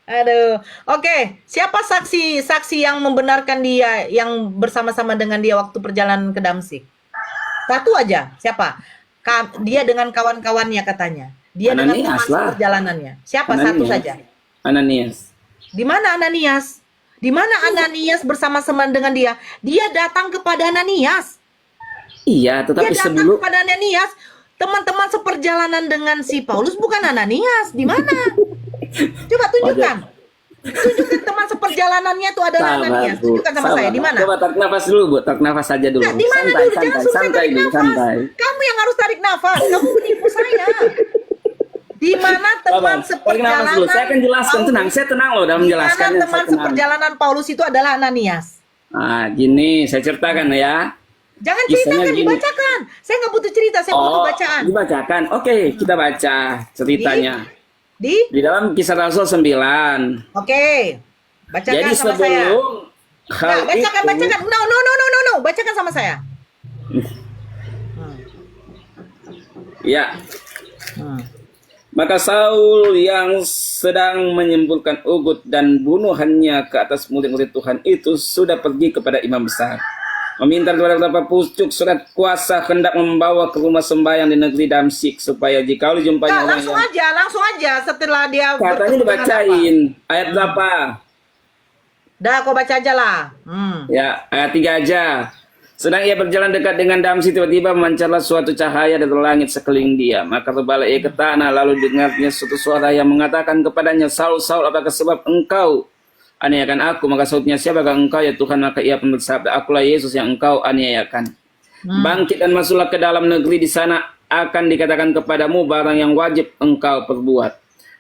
Aduh. Oke, siapa saksi yang membenarkan dia yang bersama-sama dengan dia waktu perjalanan ke Damsik? Satu aja. Siapa? Dia dengan kawan-kawannya katanya. Dia
Ananias
dengan teman
lah.
perjalanannya. Siapa?
Ananias.
Satu saja.
Ananias.
Di mana Ananias? Di mana Ananias bersama-sama dengan dia? Dia datang kepada Ananias.
Iya, tetapi
Dia datang
sebelum
kepada Ananias. Teman-teman seperjalanan dengan si Paulus bukan Ananias. Di mana? Coba tunjukkan. Tunjukkan teman seperjalanannya itu adalah Ananias. Tunjukkan sama saya. Di mana?
Coba tarik nafas dulu, Bu. Tarik nafas saja dulu.
Nah, di mana dulu? Jangan suruh saya tarik
dulu,
nafas.
santai.
Kamu yang harus tarik nafas. Kamu menipu saya. Di mana teman
Tarik nafas dulu. Saya akan jelaskan, tenang. Saya tenang loh dalam
Di
menjelaskan.
mana teman seperjalanan Paulus itu adalah Ananias.
Nah, gini, saya ceritakan ya.
Jangan
Kisahnya
ceritakan,
gini.
dibacakan. Saya nggak butuh cerita, saya butuh bacaan.
Dibacakan. Oke, kita baca ceritanya. Di dalam Kisah Rasul 9.
Oke. Bacakan
Jadi
sama saya.
sebelum hal
Nah, bacakan,
itu,
bacakan. No. Bacakan sama saya.
ya, maka Saul yang sedang menyimpulkan ugut dan bunuhannya ke atas murid-murid Tuhan itu sudah pergi kepada imam besar, meminta kepada beberapa pucuk surat kuasa hendak membawa ke rumah sembahyang di negeri Damsik supaya jika dijumpai
Nah,
orang
langsung aja setelah dia
katanya
bertemu dengan
dibacain
apa.
ayat berapa?
Dah, kau baca aja lah.
Ya, ayat 3 aja. Sedang ia berjalan dekat dengan Damsik, tiba-tiba memancarlah suatu cahaya dari langit sekeliling dia. Maka rebahlah ia ke tanah, lalu dengarnya suatu suara yang mengatakan kepadanya, Saul, Saul, apakah sebab engkau aniayakan aku? Maka sautnya, siapakah engkau ya Tuhan? Maka ia pun bersabda, akulah Yesus yang engkau aniayakan. Bangkit dan masuklah ke dalam negeri, di sana akan dikatakan kepadamu barang yang wajib engkau perbuat.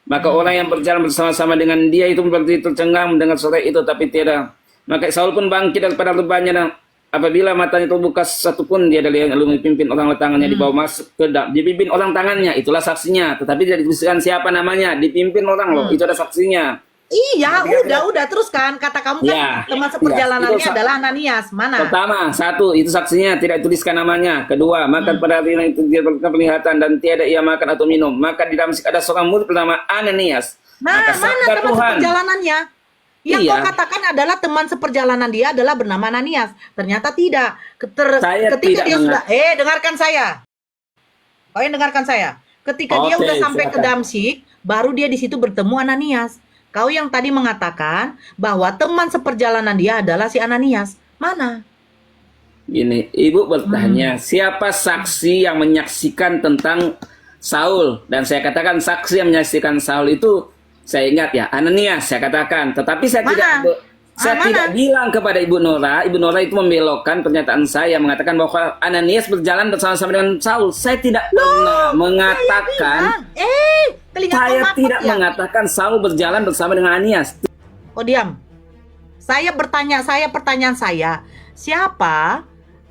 Maka orang yang berjalan bersama-sama dengan dia itu berdiri tercengang mendengar suara itu, tapi tidak. Maka Saul pun bangkit daripada rebahnya, dan apabila matanya terbuka satupun dia dari lalu dipimpin orang tangannya dibawa masuk ke dalam, dipimpin orang tangannya, itulah saksinya. Tetapi tidak dituliskan siapa namanya, dipimpin orang loh, itu ada saksinya.
Iya, udah teruskan. Kata kamu kan
Ya,
teman seperjalanannya
itu
adalah Ananias. Mana?
Pertama, satu, itu saksinya, tidak dituliskan namanya. Kedua, makan pada hari itu dia berpenglihatan dan tiada ia makan atau minum. Maka di Damsik ada seorang murid bernama Ananias.
Mana teman seperjalanannya? Yang
Iya.
kau katakan adalah teman seperjalanan dia adalah bernama Ananias. Ternyata tidak.
Saya
Ketika
tidak
dia sudah, dengarkan saya. Kau yang dengarkan saya. Ketika dia
Oke,
udah sampai ke
silakan.
Damsik, baru dia di situ bertemu Ananias. Kau yang tadi mengatakan bahwa teman seperjalanan dia adalah si Ananias. Mana?
Gini, Ibu bertanya, siapa saksi yang menyaksikan tentang Saul? Dan saya katakan saksi yang menyaksikan Saul itu, saya ingat ya, Ananias saya katakan. Tetapi saya tidak bilang kepada Ibu Nora. Ibu Nora itu membelokkan pernyataan saya, mengatakan bahwa Ananias berjalan bersama-sama dengan Saul. Saya tidak pernah mengatakan, saya tidak mengatakan Saul berjalan bersama dengan Ananias.
Oh, diam. Pertanyaan saya, siapa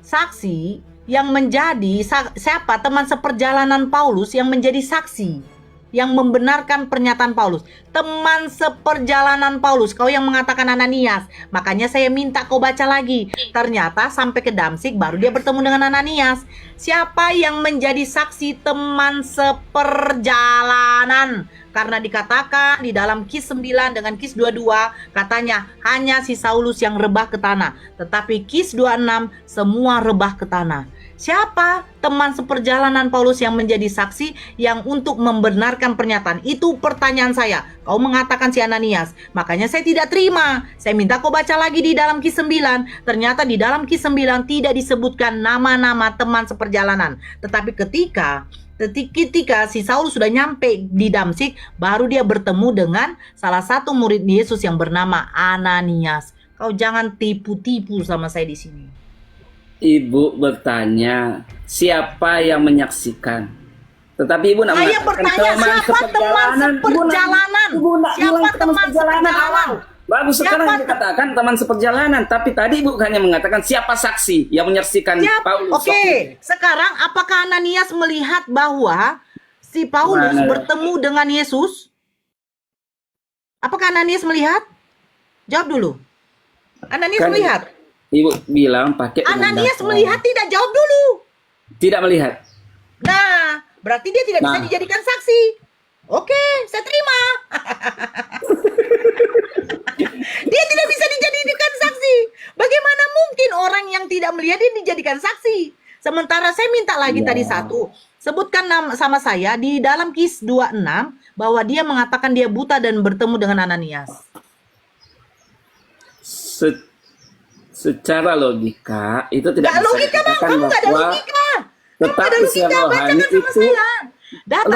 saksi yang menjadi siapa teman seperjalanan Paulus yang menjadi saksi yang membenarkan pernyataan Paulus? Teman seperjalanan Paulus, kau yang mengatakan Ananias. Makanya saya minta kau baca lagi. Ternyata sampai ke Damsik baru dia bertemu dengan Ananias. Siapa yang menjadi saksi teman seperjalanan? Karena dikatakan di dalam Kis 9 dengan Kis 22 katanya hanya si Saulus yang rebah ke tanah. Tetapi Kis 26 semua rebah ke tanah. Siapa teman seperjalanan Paulus yang menjadi saksi yang untuk membenarkan pernyataan? Itu pertanyaan saya. Kau mengatakan si Ananias. Makanya saya tidak terima. Saya minta kau baca lagi di dalam Kis 9. Ternyata di dalam Kis 9 tidak disebutkan nama-nama teman seperjalanan. Tetapi ketika si Saul sudah nyampe di Damsik, baru dia bertemu dengan salah satu murid Yesus yang bernama Ananias. Kau jangan tipu-tipu sama saya di sini.
Ibu bertanya, siapa yang menyaksikan? Tetapi Ibu nak
Saya bertanya siapa teman seperjalanan? Siapa teman seperjalanan?
Bagus sekarang dikatakan teman seperjalanan, tapi tadi Ibu hanya mengatakan siapa saksi yang menyaksikan Paulus.
Oke, sekarang apakah Ananias melihat bahwa si Paulus bertemu dengan Yesus? Apakah Ananias melihat? Jawab dulu. Ananias melihat?
Ibu bilang pakai
Ananias melihat, tidak, jawab dulu.
Tidak melihat.
Nah, berarti dia tidak bisa dijadikan saksi. Oke, saya terima. Dia tidak bisa dijadikan saksi. Bagaimana mungkin orang yang tidak melihat dia dijadikan saksi? Sementara saya minta lagi tadi satu. Sebutkan nama sama saya di dalam Kis 26 bahwa dia mengatakan dia buta dan bertemu dengan Ananias.
Secara logika itu tidak bisa
logika, Bang. Kamu nggak ada logika.
Tetapi secara rohani itu
Data.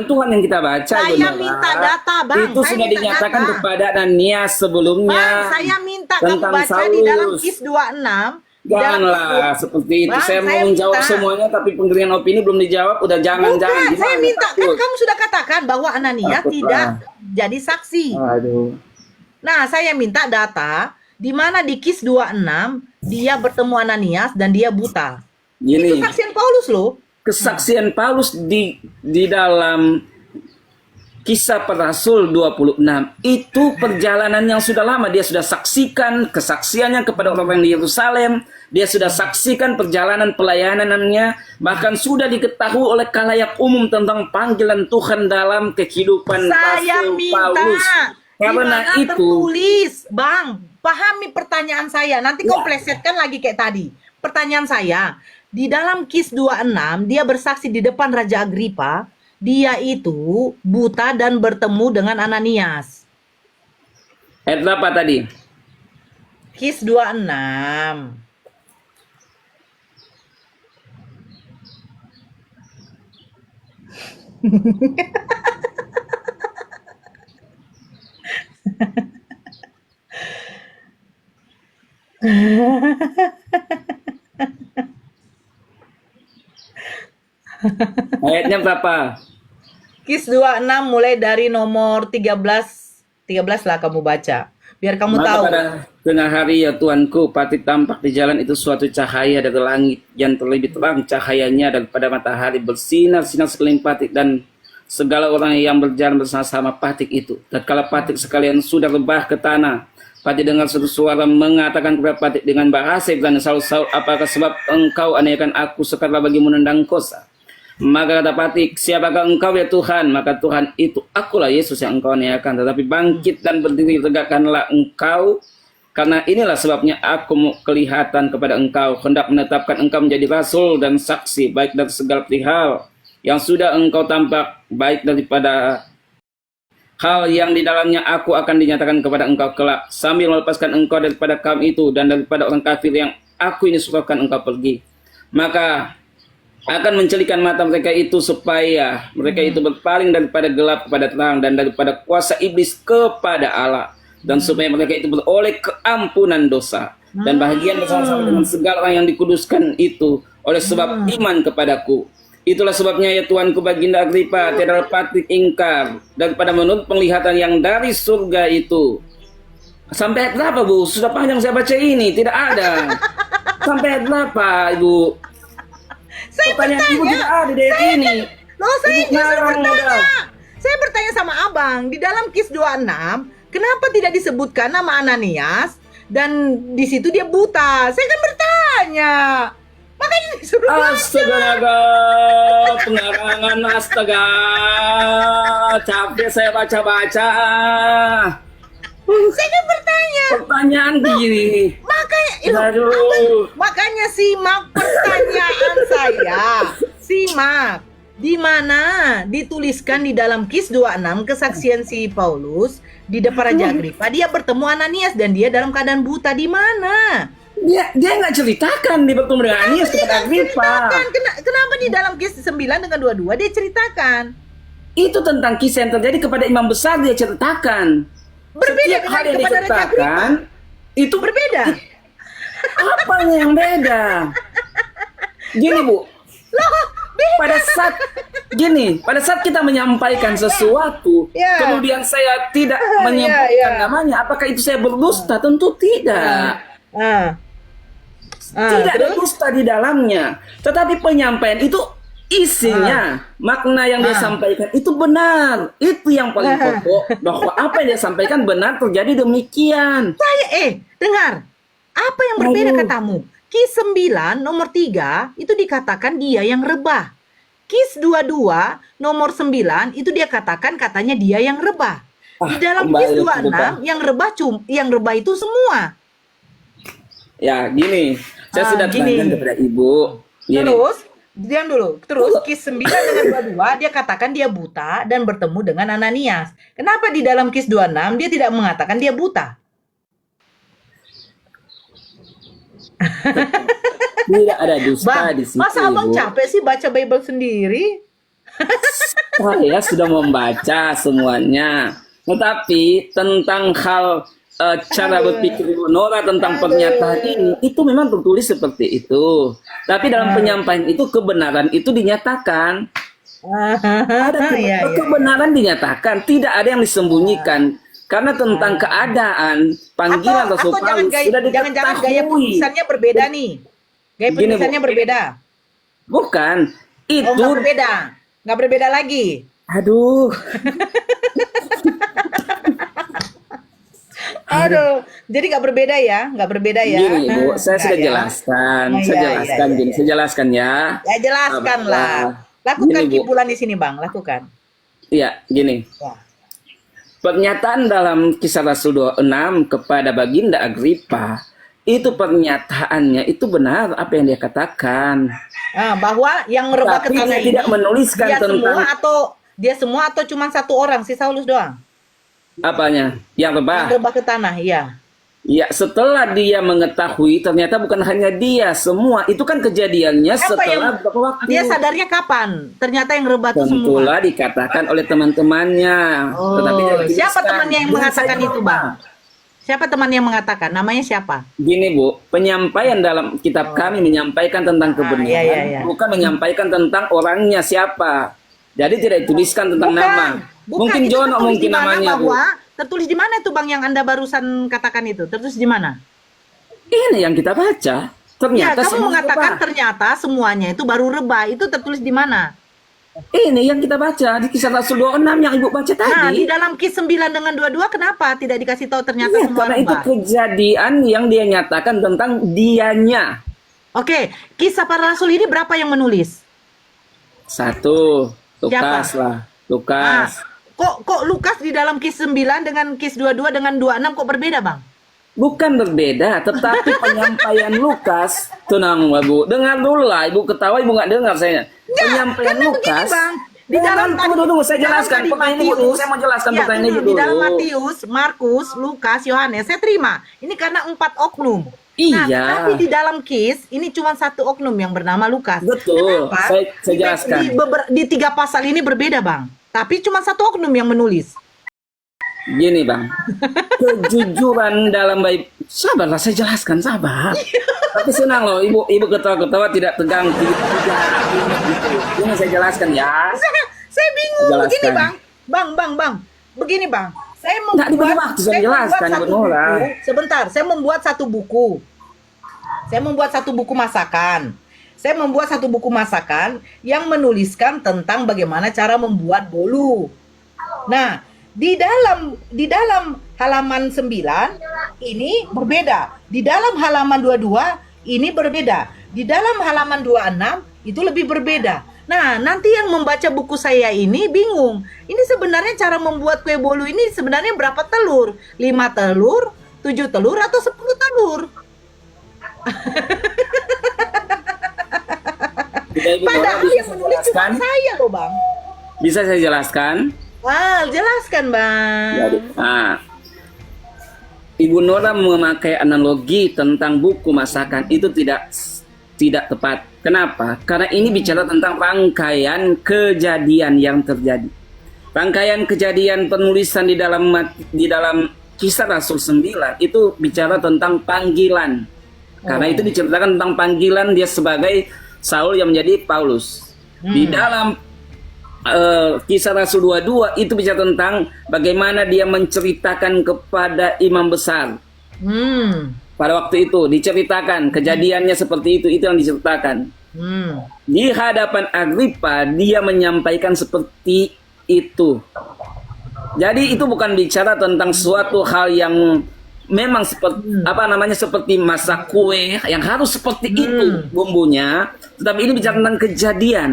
Tuhan yang kita baca.
Saya minta data, Bang.
Itu sudah dinyatakan kepada Ananias sebelumnya.
Bang, saya minta kamu baca di dalam Kis 26.
Janganlah seperti itu.
Bang,
saya mau menjawab semuanya, tapi penggiringan opini belum dijawab. Udah jangan.
Saya minta, kan kamu sudah katakan bahwa Ananias tidak jadi saksi.
Aduh.
Nah, saya minta data di mana di Kis 26 dia bertemu Ananias dan dia buta.
Gini,
itu kesaksian Paulus loh.
Kesaksian Paulus di dalam Kisah Para Rasul 26 itu perjalanan yang sudah lama. Dia sudah saksikan kesaksiannya kepada orang-orang di Yerusalem. Dia sudah saksikan perjalanan pelayanannya. Bahkan sudah diketahui oleh khalayak umum tentang panggilan Tuhan dalam kehidupan Rasul Paulus. Karena itu
tertulis, Bang, pahami pertanyaan saya. Nanti kau plesetkan lagi kayak tadi. Pertanyaan saya, di dalam Kis 26 dia bersaksi di depan Raja Agripa, dia itu buta dan bertemu dengan Ananias.
Ayat berapa tadi?
Kis 26.
Ayatnya berapa?
Kis 26 mulai dari nomor 13 lah kamu baca. Biar kamu
Maka
tahu.
pada tengah hari ya Tuanku, patik tampak di jalan itu suatu cahaya dari langit yang terlebih terang cahayanya daripada matahari, bersinar-sinar sekeliling patik dan segala orang yang berjalan bersama-sama patik itu. Tatkala patik sekalian sudah rebah ke tanah, patik dengar suatu suara mengatakan kepada patik dengan bahasa Ibrani, Saul, Saul, apakah sebab engkau aniayakan aku sekarang bagi menendang kosa? Maka kata patik, siapakah engkau ya Tuhan? Maka Tuhan itu, akulah Yesus yang engkau aniayakan. Tetapi bangkit dan berdiri, tegakkanlah engkau. Karena inilah sebabnya aku mau kelihatan kepada engkau, hendak menetapkan engkau menjadi rasul dan saksi, baik dari segala perihal yang sudah engkau tampak, baik daripada hal yang di dalamnya aku akan dinyatakan kepada engkau kelak, sambil melepaskan engkau daripada kaum itu dan daripada orang kafir yang aku ini sukakan engkau pergi. Maka akan mencelikan mata mereka itu supaya mereka itu berpaling daripada gelap kepada terang dan daripada kuasa iblis kepada Allah, dan supaya mereka itu beroleh keampunan dosa dan bahagian bersama-sama dengan segala orang yang dikuduskan itu oleh sebab iman kepadaku. Itulah sebabnya ya Tuanku Baginda Agripa, tiada patut ingkar daripada menurut penglihatan yang dari surga itu. Sampai ayat berapa, Bu? Sudah panjang saya baca ini, tidak ada. Sampai ayat berapa, Ibu? Pertanyaan Ibu tidak ada di ayat ini.
Loh, saya
Ibu
justru
ngarang
bertanya.
modal.
Saya bertanya sama Abang, di dalam Kis 26, kenapa tidak disebutkan nama Ananias dan di situ dia buta? Saya kan bertanya. Makanya disuruh
Astaga, naga, pengarangan, astaga, capek saya baca-baca.
Saya kan bertanya.
Pertanyaan begini.
Makanya simak pertanyaan saya. Simak. Di mana dituliskan di dalam Kis 26 kesaksian si Paulus di depan Raja Agripa, dia bertemu Ananias dan dia dalam keadaan buta. Di mana?
Dia nggak ceritakan di bertemu dengan Ananias kepada Agripa.
Kenapa di dalam Kis 9 dengan 22 dia ceritakan?
Itu tentang kisah yang terjadi kepada imam besar, dia ceritakan.
Berbeda
Setiap
dengan
hal yang
kepada Raja Agripa.
diceritakan itu
Berbeda.
apanya yang beda? Gini, Bu. Pada saat kita menyampaikan sesuatu,
Ya.
kemudian saya tidak menyebutkan namanya, apakah itu saya berdusta? Tentu tidak. Tidak ada dusta di dalamnya. Tetapi penyampaian itu isinya, makna yang dia sampaikan itu benar. Itu yang paling pokok, bahwa apa yang dia sampaikan benar, terjadi demikian.
Dengar. Apa yang berbeda katamu? Kis 9 nomor 3 itu dikatakan dia yang rebah. Kis 22 nomor 9 itu dia katakan katanya dia yang rebah. Di dalam Kis 26 yang rebah itu semua.
Ya, gini. Saya sudah terangkan kepada Ibu. Gini.
Diam dulu. Terus Kis 9 dengan 22 dia katakan dia buta dan bertemu dengan Ananias. Kenapa di dalam Kis 26 dia tidak mengatakan dia buta?
Tidak ada dusta di situ.
Masa Abang
Ibu.
capek sih baca Bible sendiri?
Saya sudah membaca semuanya. Tetapi tentang hal cara berpikir Nora tentang pernyataan ini, itu memang tertulis seperti itu. Tapi dalam penyampaian itu kebenaran itu dinyatakan. Ada kebenaran dinyatakan, tidak ada yang disembunyikan. Karena tentang keadaan panggilan Rasul Paulus sudah diketahui.
Jangan-jangan gaya penulisannya berbeda nih. Gaya penulisannya berbeda.
Bukan. Itu
nggak berbeda. Nggak berbeda lagi.
Aduh.
Aduh. Jadi nggak berbeda ya? Nggak berbeda ya?
Gini, Bu, saya sudah jelaskan. Saya jelaskan ya.
Ya jelaskanlah. Lakukan kipulan di sini, Bang. Lakukan.
Iya, gini.
Ya.
Pernyataan dalam Kisah Rasul 26 kepada Baginda Agripa, itu pernyataannya itu benar apa yang dia katakan.
Bahwa yang rebah ke tanah ini
tidak menuliskan
dia
tentang
dia semua atau cuma satu orang si Saulus doang?
Apanya? Yang rebah.
Yang rebah ke tanah, iya.
Ya, setelah dia mengetahui ternyata bukan hanya dia, semua itu kan kejadiannya setelah beberapa waktu.
Dia sadarnya kapan? Ternyata yang rebah itu semua.
Tentulah dikatakan oleh teman-temannya. Tetapi
siapa temannya yang mengatakan itu, Bang? Siapa teman yang mengatakan? Namanya siapa?
Gini, Bu, penyampaian dalam kitab kami menyampaikan tentang kebenaran, bukan menyampaikan tentang orangnya siapa. Jadi tidak dituliskan tentang nama. Mungkin Jono mungkin namanya, Bu.
Tertulis di mana itu, Bang, yang Anda barusan katakan itu? Tertulis di mana?
Ini yang kita baca. Ternyata
kamu mengatakan ternyata semuanya itu baru rebah. Itu tertulis di mana?
Ini yang kita baca di Kisah Rasul 26 yang Ibu baca tadi.
Nah, di dalam Kis 9 dengan 22 kenapa tidak dikasih tahu ternyata semua
karena
rebah?
itu kejadian yang dia nyatakan tentang dianya.
Oke, Kisah Para Rasul ini berapa yang menulis?
1, Lukas lah. Lukas.
Kok Lukas di dalam Kis 9 dengan Kis 22 dengan 26 kok berbeda, Bang?
Bukan berbeda, tetapi penyampaian Lukas, tenang Bu, dengar dulu lah, Ibu ketawa, Ibu nggak dengar saya. Penyampaian Lukas,
begini, Bang. Di dalam
tunggu, saya jelaskan.
tadi
Pertanyaan ini dulu, saya mau jelaskan
ya,
pertanyaan ini
di dalam
dulu.
Matius, Markus, Lukas, Yohanes, saya terima. Ini karena 4 oknum. Nah,
Iya.
tapi di dalam KIS ini cuma 1 oknum yang bernama Lukas.
Betul,
Kenapa?
saya jelaskan.
Di 3 pasal ini berbeda, Bang. Tapi cuma 1 oknum yang menulis.
Gini bang, kejujuran dalam baik, sabarlah saya jelaskan, sabar. Tapi senang loh, ibu ketawa-ketawa tidak tegang, tidak gitu. Ini saya jelaskan ya.
Saya bingung.
Jelaskan.
Begini, Bang. Begini, Bang. Saya
Nggak diberi waktu, saya jelaskan, Ibu Nora.
Sebentar, saya membuat 1 buku. Saya membuat 1 buku masakan. Saya membuat 1 buku masakan yang menuliskan tentang bagaimana cara membuat bolu. Nah, di dalam halaman 9 ini berbeda. Di dalam halaman 22 ini berbeda. Di dalam halaman 26 itu lebih berbeda. Nah, nanti yang membaca buku saya ini bingung. Ini sebenarnya cara membuat kue bolu ini sebenarnya berapa telur? 5 telur, 7 telur, atau 10 telur? Padahal yang menulis cuma saya loh, Bang.
Bisa saya jelaskan?
Wah, jelaskan, Bang.
Jadi, Ibu Nora memakai analogi tentang buku masakan itu tidak tepat. Kenapa? Karena ini bicara tentang rangkaian kejadian yang terjadi. Rangkaian kejadian penulisan di dalam Kisah Rasul 9 itu bicara tentang panggilan. Karena itu diceritakan tentang panggilan dia sebagai Saul yang menjadi Paulus. Di dalam Kisah Rasul 22 itu bicara tentang bagaimana dia menceritakan kepada imam besar. Pada waktu itu diceritakan kejadiannya seperti itu yang diceritakan. Di hadapan Agripa dia menyampaikan seperti itu. Jadi itu bukan bicara tentang suatu hal yang memang seperti masak kue yang harus seperti itu bumbunya, tetapi ini bicara tentang kejadian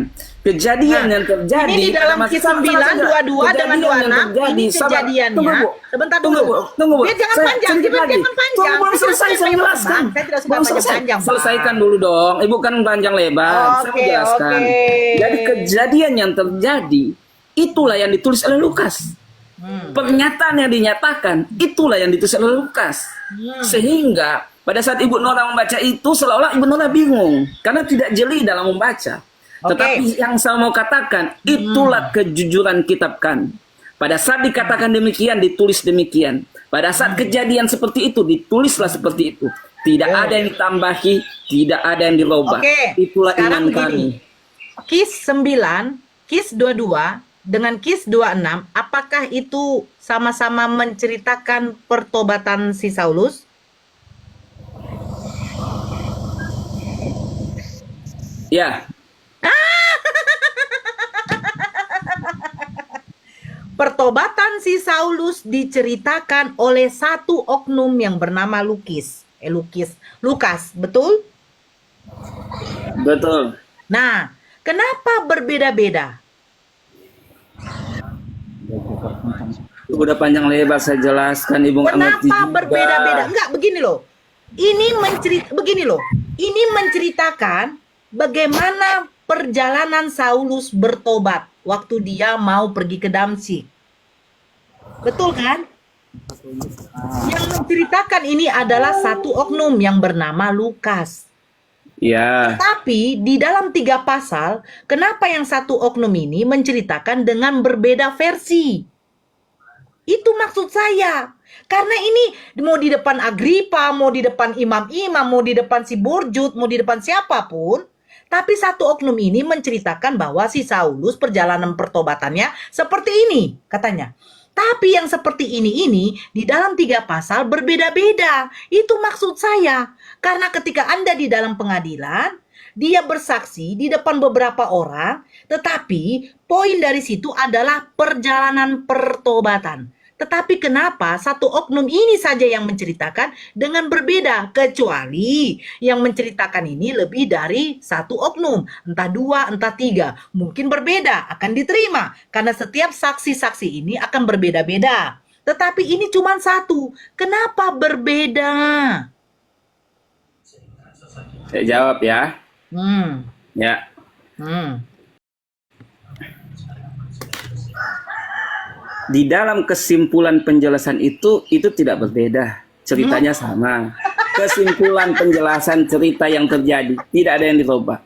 yang terjadi.
Ini di dalam Kisah 9, 22 dengan 26 ini kejadiannya. Sebentar dulu.
Tunggu, Bu.
Dia jangan panjang, jangan panjang.
Tunggu, selesai saya jelaskan.
Saya tidak suka panjang-panjang, Bang.
Selesaikan dulu dong. Ibu kan panjang lebar. Saya mau jelaskan. Jadi kejadian yang terjadi itulah yang ditulis oleh Lukas. Pernyataan yang dinyatakan itulah yang ditulis oleh Lukas. Sehingga pada saat Ibu Nora membaca itu seolah-olah Ibu Nora bingung karena tidak jeli dalam membaca. Tetapi yang saya mau katakan itulah kejujuran kitab kan. Pada saat dikatakan demikian ditulis demikian. Pada saat kejadian seperti itu ditulislah seperti itu. Tidak ada yang ditambahi, tidak ada yang dirubah. Itulah iman kami.
Kis 9, Kis 22 dengan Kis 26, apakah itu sama-sama menceritakan pertobatan si Saulus?
Ya.
Pertobatan si Saulus diceritakan oleh 1 oknum yang bernama Lukas, betul?
Betul.
Nah, kenapa berbeda-beda?
Udah panjang lebar saya jelaskan, Ibu nggak ngerti
Kenapa
juga.
berbeda-beda? Enggak, begini loh. Ini menceritakan bagaimana perjalanan Saulus bertobat waktu dia mau pergi ke Damsyik. Betul kan? Yang menceritakan ini adalah 1 oknum yang bernama Lukas.
Ya.
Tapi di dalam 3 pasal, kenapa yang 1 oknum ini menceritakan dengan berbeda versi? Itu maksud saya. Karena ini mau di depan Agripa, mau di depan imam-imam, mau di depan si Borjut, mau di depan siapapun. Tapi 1 oknum ini menceritakan bahwa si Saulus perjalanan pertobatannya seperti ini, katanya. Tapi yang seperti ini di dalam 3 pasal berbeda-beda. Itu maksud saya. Karena ketika Anda di dalam pengadilan, dia bersaksi di depan beberapa orang, tetapi poin dari situ adalah perjalanan pertobatan. Tetapi kenapa 1 oknum ini saja yang menceritakan dengan berbeda? Kecuali yang menceritakan ini lebih dari 1 oknum. Entah 2, entah 3. Mungkin berbeda, akan diterima. Karena setiap saksi-saksi ini akan berbeda-beda. Tetapi ini cuma 1. Kenapa berbeda?
Saya jawab ya. Ya. di dalam kesimpulan penjelasan itu tidak berbeda. Ceritanya sama. Kesimpulan penjelasan cerita yang terjadi tidak ada yang dirubah.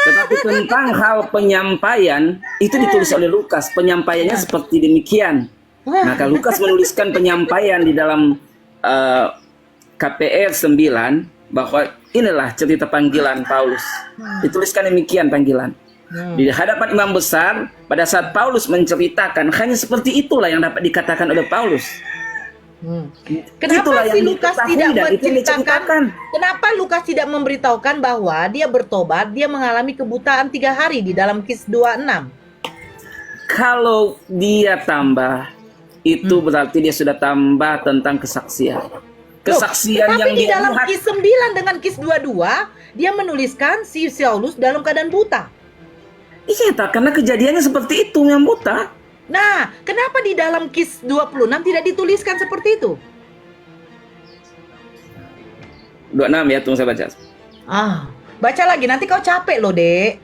Tetapi tentang hal penyampaian itu ditulis oleh Lukas. Penyampaiannya seperti demikian. Maka Lukas menuliskan penyampaian di dalam KPR 9 bahwa inilah cerita panggilan Paulus. Dituliskan demikian panggilan. Di hadapan imam besar pada saat Paulus menceritakan, hanya seperti itulah yang dapat dikatakan oleh Paulus.
Kenapa
Itulah
si
yang
Lukas
diketahui
tidak
dan itu
menceritakan?
diceritakan.
Kenapa Lukas tidak memberitahukan bahwa dia bertobat, dia mengalami kebutaan 3 hari di dalam Kis 26?
Kalau dia tambah, itu berarti dia sudah tambah tentang kesaksian. Kesaksian
Loh,
yang
tapi di
dia
dalam
lihat.
Kis 9 dengan Kis 22, dia menuliskan si Saulus dalam keadaan buta.
Iya, tak, karena kejadiannya seperti itu yang buta.
Nah, kenapa di dalam Kis 26 tidak dituliskan seperti itu?
26 ya, tunggu saya baca.
Baca lagi, nanti kau capek loh, Dek.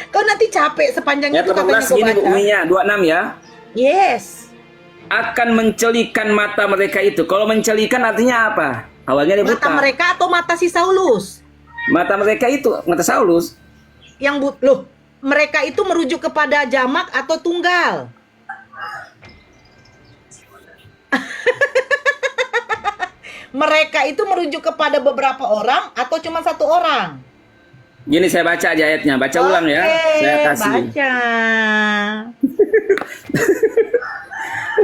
Kau nanti capek sepanjang
Ya,
itu katanya
18
kau
gini
baca.
bukunya, 26 ya.
Yes.
Akan mencelikan mata mereka itu. Kalau mencelikan artinya apa? Awalnya dia buta.
Mata mereka atau mata si Saulus?
Mata mereka itu, mata Saulus.
Loh, mereka itu merujuk kepada jamak atau tunggal? Mereka itu merujuk kepada beberapa orang atau cuma satu orang?
Gini saya baca aja ayatnya, baca ulang ya. Saya kasih.
Baca.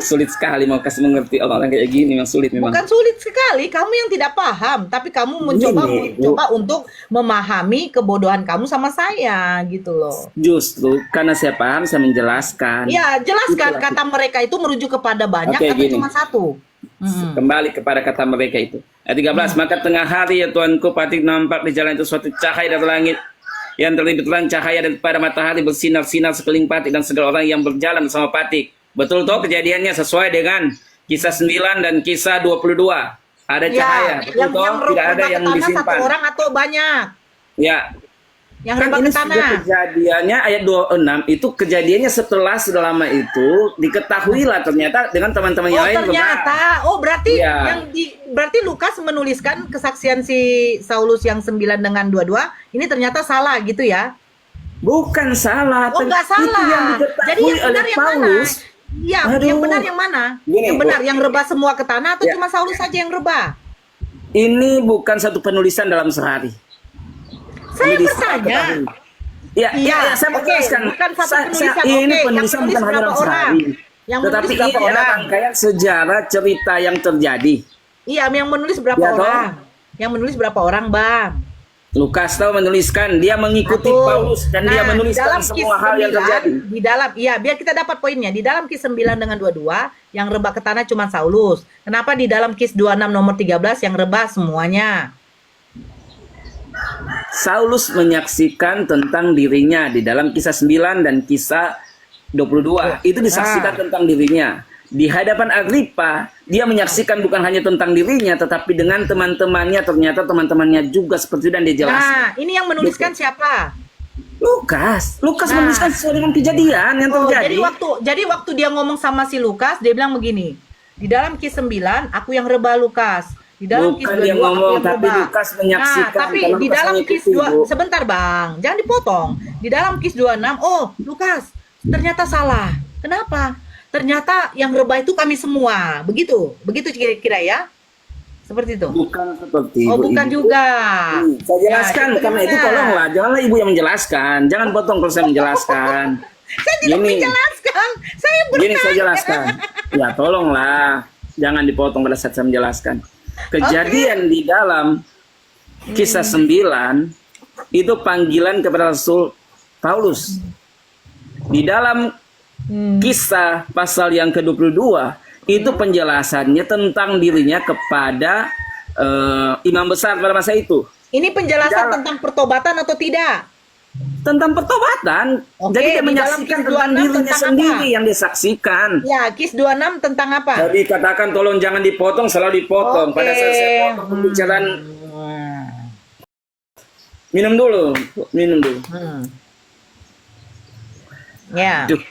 Sulit sekali mau kasih mengerti orang kayak gini, memang sulit memang.
Bukan sulit sekali, kamu yang tidak paham, tapi kamu mencoba untuk memahami kebodohan kamu sama saya gitu loh.
Justru karena saya paham, saya menjelaskan.
Ya, jelaskan
Itulah.
kata mereka itu merujuk kepada banyak
Oke,
atau
gini.
cuma satu.
Kembali kepada kata mereka itu. Ayat 13, maka tengah hari ya Tuanku, Patik nampak di jalan itu suatu cahaya dari langit yang terlebih terang cahaya daripada matahari bersinar-sinar sekeliling Patik dan segala orang yang berjalan bersama Patik. Betul toh kejadiannya sesuai dengan kisah 9 dan kisah 22. Ada cahaya, betul
yang
toh? Tidak ada yang
satu
disimpan.
orang atau banyak?
Ya.
Yang
Kan
rebah
ini
ke tanah.
sudah kejadiannya ayat 26 itu kejadiannya setelah sudah lama itu diketahuilah ternyata dengan teman-teman yang lain.
Ternyata. Oh, berarti
Iya.
berarti Lukas menuliskan kesaksian si Saulus yang 9 dengan 22 ini ternyata salah gitu ya?
Bukan salah.
Oh, nggak
Itu
salah.
yang
Jadi
diketahui
yang benar
oleh
yang mana?
Paulus.
Iya,
Aduh.
yang benar yang mana?
Gini,
yang benar
Bu.
yang rebah semua ke tanah atau
Ya.
cuma Saulus saja yang rebah?
Ini bukan satu penulisan dalam sehari.
Saya
Ini
bertanya.
diketahui. Ya,
Iya,
saya
oke,
menjelaskan.
bukan satu penulisan.
Ini
Oke, yang
penulisan
menulis
bukan hanya
berapa
dalam
orang?
sehari.
Yang
Tetapi
menulis
ini
berapa
adalah
orang?
rangkaian sejarah cerita yang terjadi.
Iya, yang menulis berapa
Ya, toh?
orang? Yang menulis berapa orang, Bang?
Lukas tahu menuliskan, dia mengikuti
Satu.
Paulus dan dia
Nah,
menuliskan
dalam
semua
Kis
hal yang
9,
terjadi.
Di dalam, iya, biar kita dapat poinnya. Di dalam Kis 9 dengan 22, yang rebah ke tanah cuma Saulus. Kenapa di dalam Kis 26 nomor 13 yang rebah semuanya?
Saulus menyaksikan tentang dirinya di dalam kisah 9 dan kisah 22. Itu disaksikan tentang dirinya. Di hadapan Agripa, dia menyaksikan bukan hanya tentang dirinya, tetapi dengan teman-temannya. Ternyata teman-temannya juga seperti itu dan dia jelaskan.
Nah, ini yang menuliskan siapa?
Lukas
Nah.
menuliskan sesuai dengan kejadian yang
Oh,
terjadi.
jadi waktu dia ngomong sama si Lukas, dia bilang begini. Di dalam Kis 9, aku yang rebah Lukas. Di dalam Kis
Bukan
22,
dia ngomong,
aku yang
tapi
rebah.
Lukas menyaksikan.
Nah, tapi
Kalau
di
Lukas
dalam
mengikuti,
Kis 2,
Bu.
sebentar Bang, jangan dipotong. Di dalam Kis 26, oh Lukas, ternyata salah. Kenapa? Ternyata yang rebah itu kami semua. Begitu kira-kira ya? Seperti itu.
Bukan seperti
Oh,
Bu,
bukan
Ibu.
juga.
Saya jelaskan,
Ya,
karena itu
bagaimana?
tolonglah, janganlah ibu yang menjelaskan. Jangan potong kalau saya menjelaskan.
Saya tidak menjelaskan. Saya bertanya.
Gini saya jelaskan. Ya tolonglah, jangan dipotong pada saat saya menjelaskan. Kejadian di dalam kisah 9 itu panggilan kepada Rasul Paulus. Di dalam kisah pasal yang ke-22 itu penjelasannya tentang dirinya kepada imam besar pada masa itu.
Ini penjelasan
Dalam-
tentang pertobatan atau tidak?
Tentang pertobatan.
Oke,
Jadi dia
di dalam
menyaksikan
Kis
tentang
26
dirinya
tentang
sendiri
apa?
yang disaksikan.
Ya, Kis 26 tentang apa?
Jadi katakan tolong jangan dipotong, selalu dipotong.
Oke.
Pada saat saya potong pembicaraan, minum dulu.
Hmm. Ya.
Duh.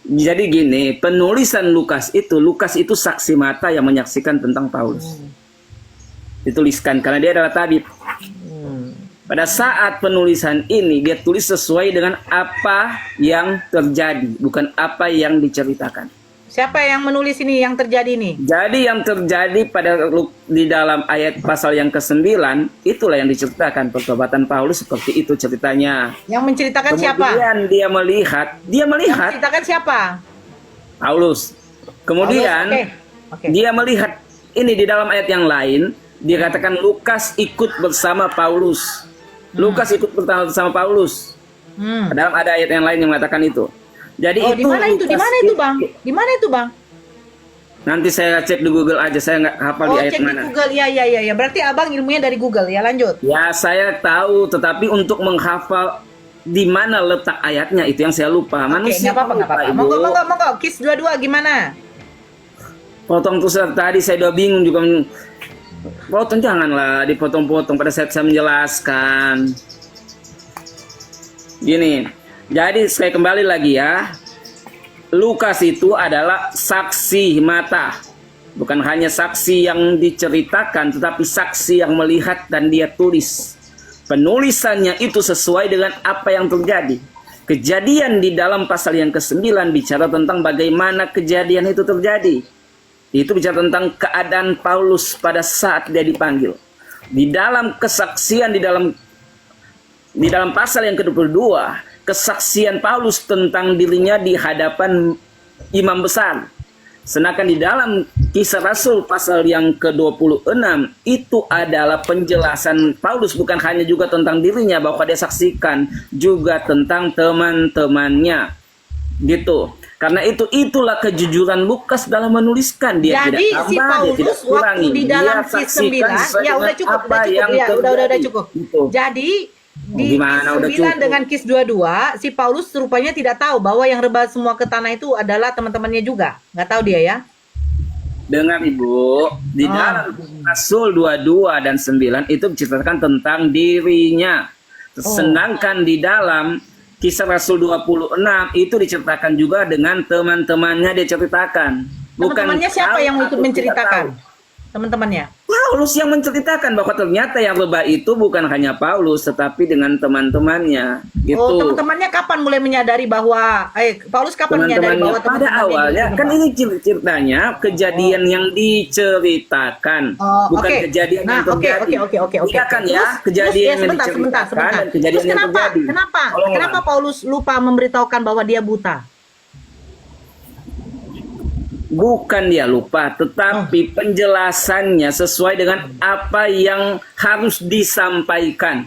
Jadi gini, penulisan Lukas itu saksi mata yang menyaksikan tentang Paulus. Dituliskan karena dia adalah tabib. Pada saat penulisan ini dia tulis sesuai dengan apa yang terjadi, bukan apa yang diceritakan.
Siapa yang menulis ini yang terjadi ini?
Jadi yang terjadi di dalam ayat pasal yang ke-9 itulah yang diceritakan pertobatan Paulus, seperti itu ceritanya.
Yang menceritakan siapa?
Kemudian dia melihat
Yang menceritakan siapa?
Paulus. Kemudian
Oke.
dia melihat ini di dalam ayat yang lain dikatakan Lukas ikut bersama Paulus. Lukas ikut bersama Paulus. Dalam ada ayat yang lain yang mengatakan itu. Jadi
di mana itu? Di mana itu, Bang? Di mana itu, Bang?
Nanti saya cek di Google aja, saya nggak hafal di ayat
cek
mana.
di Google. Ya. Berarti Abang ilmunya dari Google ya, lanjut.
Ya, saya tahu, tetapi untuk menghafal di mana letak ayatnya itu yang saya lupa. Manusia
nggak apa-apa. Monggo. Kis 22 gimana?
Potong terus tadi saya udah bingung juga. Potong janganlah dipotong-potong pada saat saya menjelaskan. Gini. Jadi saya kembali lagi ya. Lukas itu adalah saksi mata. Bukan hanya saksi yang diceritakan, tetapi saksi yang melihat dan dia tulis. Penulisannya itu sesuai dengan apa yang terjadi. Kejadian di dalam pasal yang ke-9 bicara tentang bagaimana kejadian itu terjadi. Itu bicara tentang keadaan Paulus pada saat dia dipanggil. Di dalam kesaksian di dalam pasal yang ke-22, kesaksian Paulus tentang dirinya di hadapan imam besar. Sedangkan di dalam Kisah Rasul pasal yang ke-26 itu itulah penjelasan Paulus, bukan hanya juga tentang dirinya bahwa dia saksikan, juga tentang teman-temannya. Gitu. Karena itulah kejujuran Lukas dalam menuliskan. Dia
jadi
tidak tambah,
si Paulus
dia tidak kurangi.
waktu di dalam
Dia
Kis
saksikan
9 ya udah cukup ya, udah cukup.
Gitu.
Jadi di
Gimana, udah
Kis 9
cukup.
dengan Kis 22 si Paulus rupanya tidak tahu bahwa yang rebah semua ke tanah itu adalah teman-temannya juga. Nggak tahu dia ya.
Dengar Ibu, di dalam Rasul 22 dan 9 itu menceritakan tentang dirinya. Sedangkan di dalam Kisah Rasul 26 itu diceritakan juga dengan teman-temannya, dia ceritakan.
Teman-temannya siapa yang ikut menceritakan? Teman-temannya.
Paulus yang menceritakan bahwa ternyata yang rebah itu bukan hanya Paulus tetapi dengan teman-temannya. Gitu.
Oh, teman-temannya kapan mulai menyadari bahwa Paulus kapan menyadari bahwa
pada
teman-temannya
awalnya kan ini ceritanya kejadian yang diceritakan, bukan kejadian yang terjadi.
Oke.
Iya kan ya, kejadian yang
sebentar.
diceritakan dan kejadian
Terus
yang terjadi.
Kenapa Paulus lupa memberitahukan bahwa dia buta?
Bukan dia lupa, tetapi penjelasannya sesuai dengan apa yang harus disampaikan.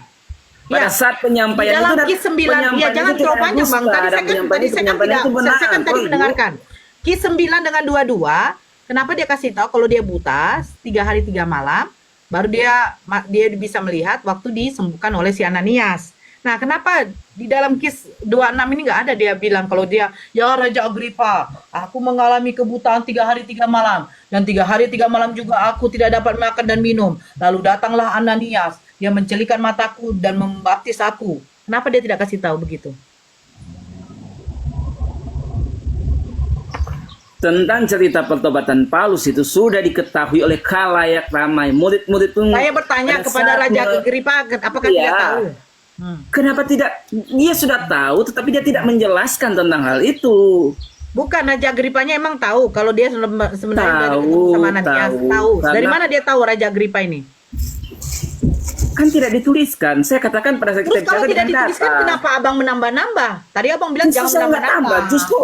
Pada saat penyampaian
dalam
itu
Kis 9 ya jangan terlalu panjang Bang. Tadi saya kan tadi mendengarkan. Kis 9 dengan 22, kenapa dia kasih tahu kalau dia buta 3 hari 3 malam, baru dia bisa melihat waktu disembuhkan oleh si Ananias. Nah, kenapa di dalam Kis 26 ini nggak ada dia bilang kalau dia, ya Raja Agripa, aku mengalami kebutaan 3 hari 3 malam. Dan 3 hari 3 malam juga aku tidak dapat makan dan minum. Lalu datanglah Ananias, dia mencelikan mataku dan membaptis aku. Kenapa dia tidak kasih tahu begitu?
Tentang cerita pertobatan Paulus itu sudah diketahui oleh khalayak ramai. Murid-murid pun.
Saya bertanya kepada Raja Agripa, apakah dia tahu?
Kenapa tidak? Dia sudah tahu, tetapi dia tidak menjelaskan tentang hal itu.
Bukan, Raja Agripanya emang tahu kalau dia sebenarnya
Tahu,
ketemu sama Ananias. Tahu. Dari
Karena-
mana dia tahu Raja Agripa ini?
Kan tidak dituliskan. Saya katakan pada saat
Terus
kita
kalau
bicara
tidak
dengan
dituliskan,
data.
kenapa abang menambah-nambah? Tadi abang bilang
Justru
jangan
saya nggak
menambah-nambah.
tambah. Justru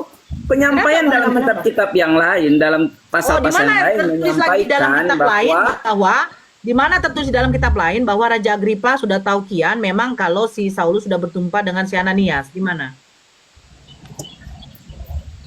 penyampaian
Kenapa
dalam
menambah-nambah?
kitab-kitab yang lain, dalam
Oh, di
pasal-pasal
mana
yang lain
tertulis lagi dalam
menyampaikan
kitab lain
bahwa
bahwa di mana tertulis dalam kitab lain bahwa Raja Agripa sudah tahu kian memang kalau si Saulus sudah berjumpa dengan si Ananias. Di mana?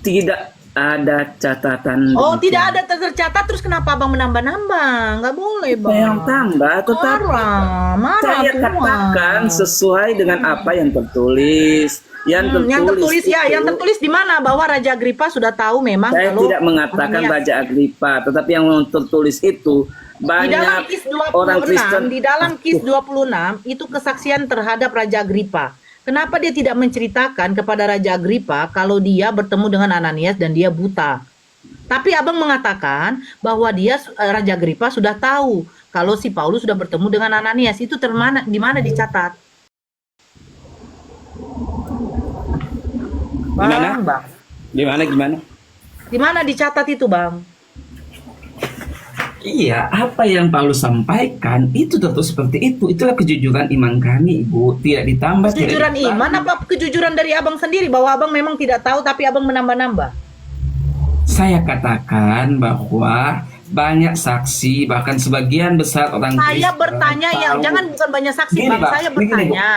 tidak ada catatan.
Oh,
demikian.
tidak ada tercatat, terus kenapa abang menambah-nambah? Nggak boleh, bang.
Saya yang tambah, tetapi
Marah
saya
tuan.
katakan sesuai dengan apa yang tertulis.
Yang tertulis ya, yang tertulis di mana bahwa Raja Agripa sudah tahu memang
Saya
kalau
tidak mengatakan
Ananias.
Raja Agripa, tetapi yang tertulis itu
Di dalam
banyak
Kis
orang Kristen.
26, di dalam Kis 26 itu kesaksian terhadap Raja Agripa. Kenapa dia tidak menceritakan kepada Raja Agripa kalau dia bertemu dengan Ananias dan dia buta? Tapi abang mengatakan bahwa Raja Agripa sudah tahu kalau si Paulus sudah bertemu dengan Ananias. Itu di mana dicatat?
Gimana?
Bang.
Gimana?
Di mana dicatat itu, Bang?
Iya, apa yang Paulus sampaikan itu tentu seperti itu. Itulah kejujuran iman kami, Ibu. Tidak ditambah.
Kejujuran iman apa kejujuran dari abang sendiri bahwa abang memang tidak tahu tapi abang menambah-nambah?
Saya katakan bahwa banyak saksi, bahkan sebagian besar orang
Saya
Kristen
bertanya
tahu.
jangan bukan banyak saksi,
Gini,
Bang.
Bang.
Saya
Gini,
bertanya,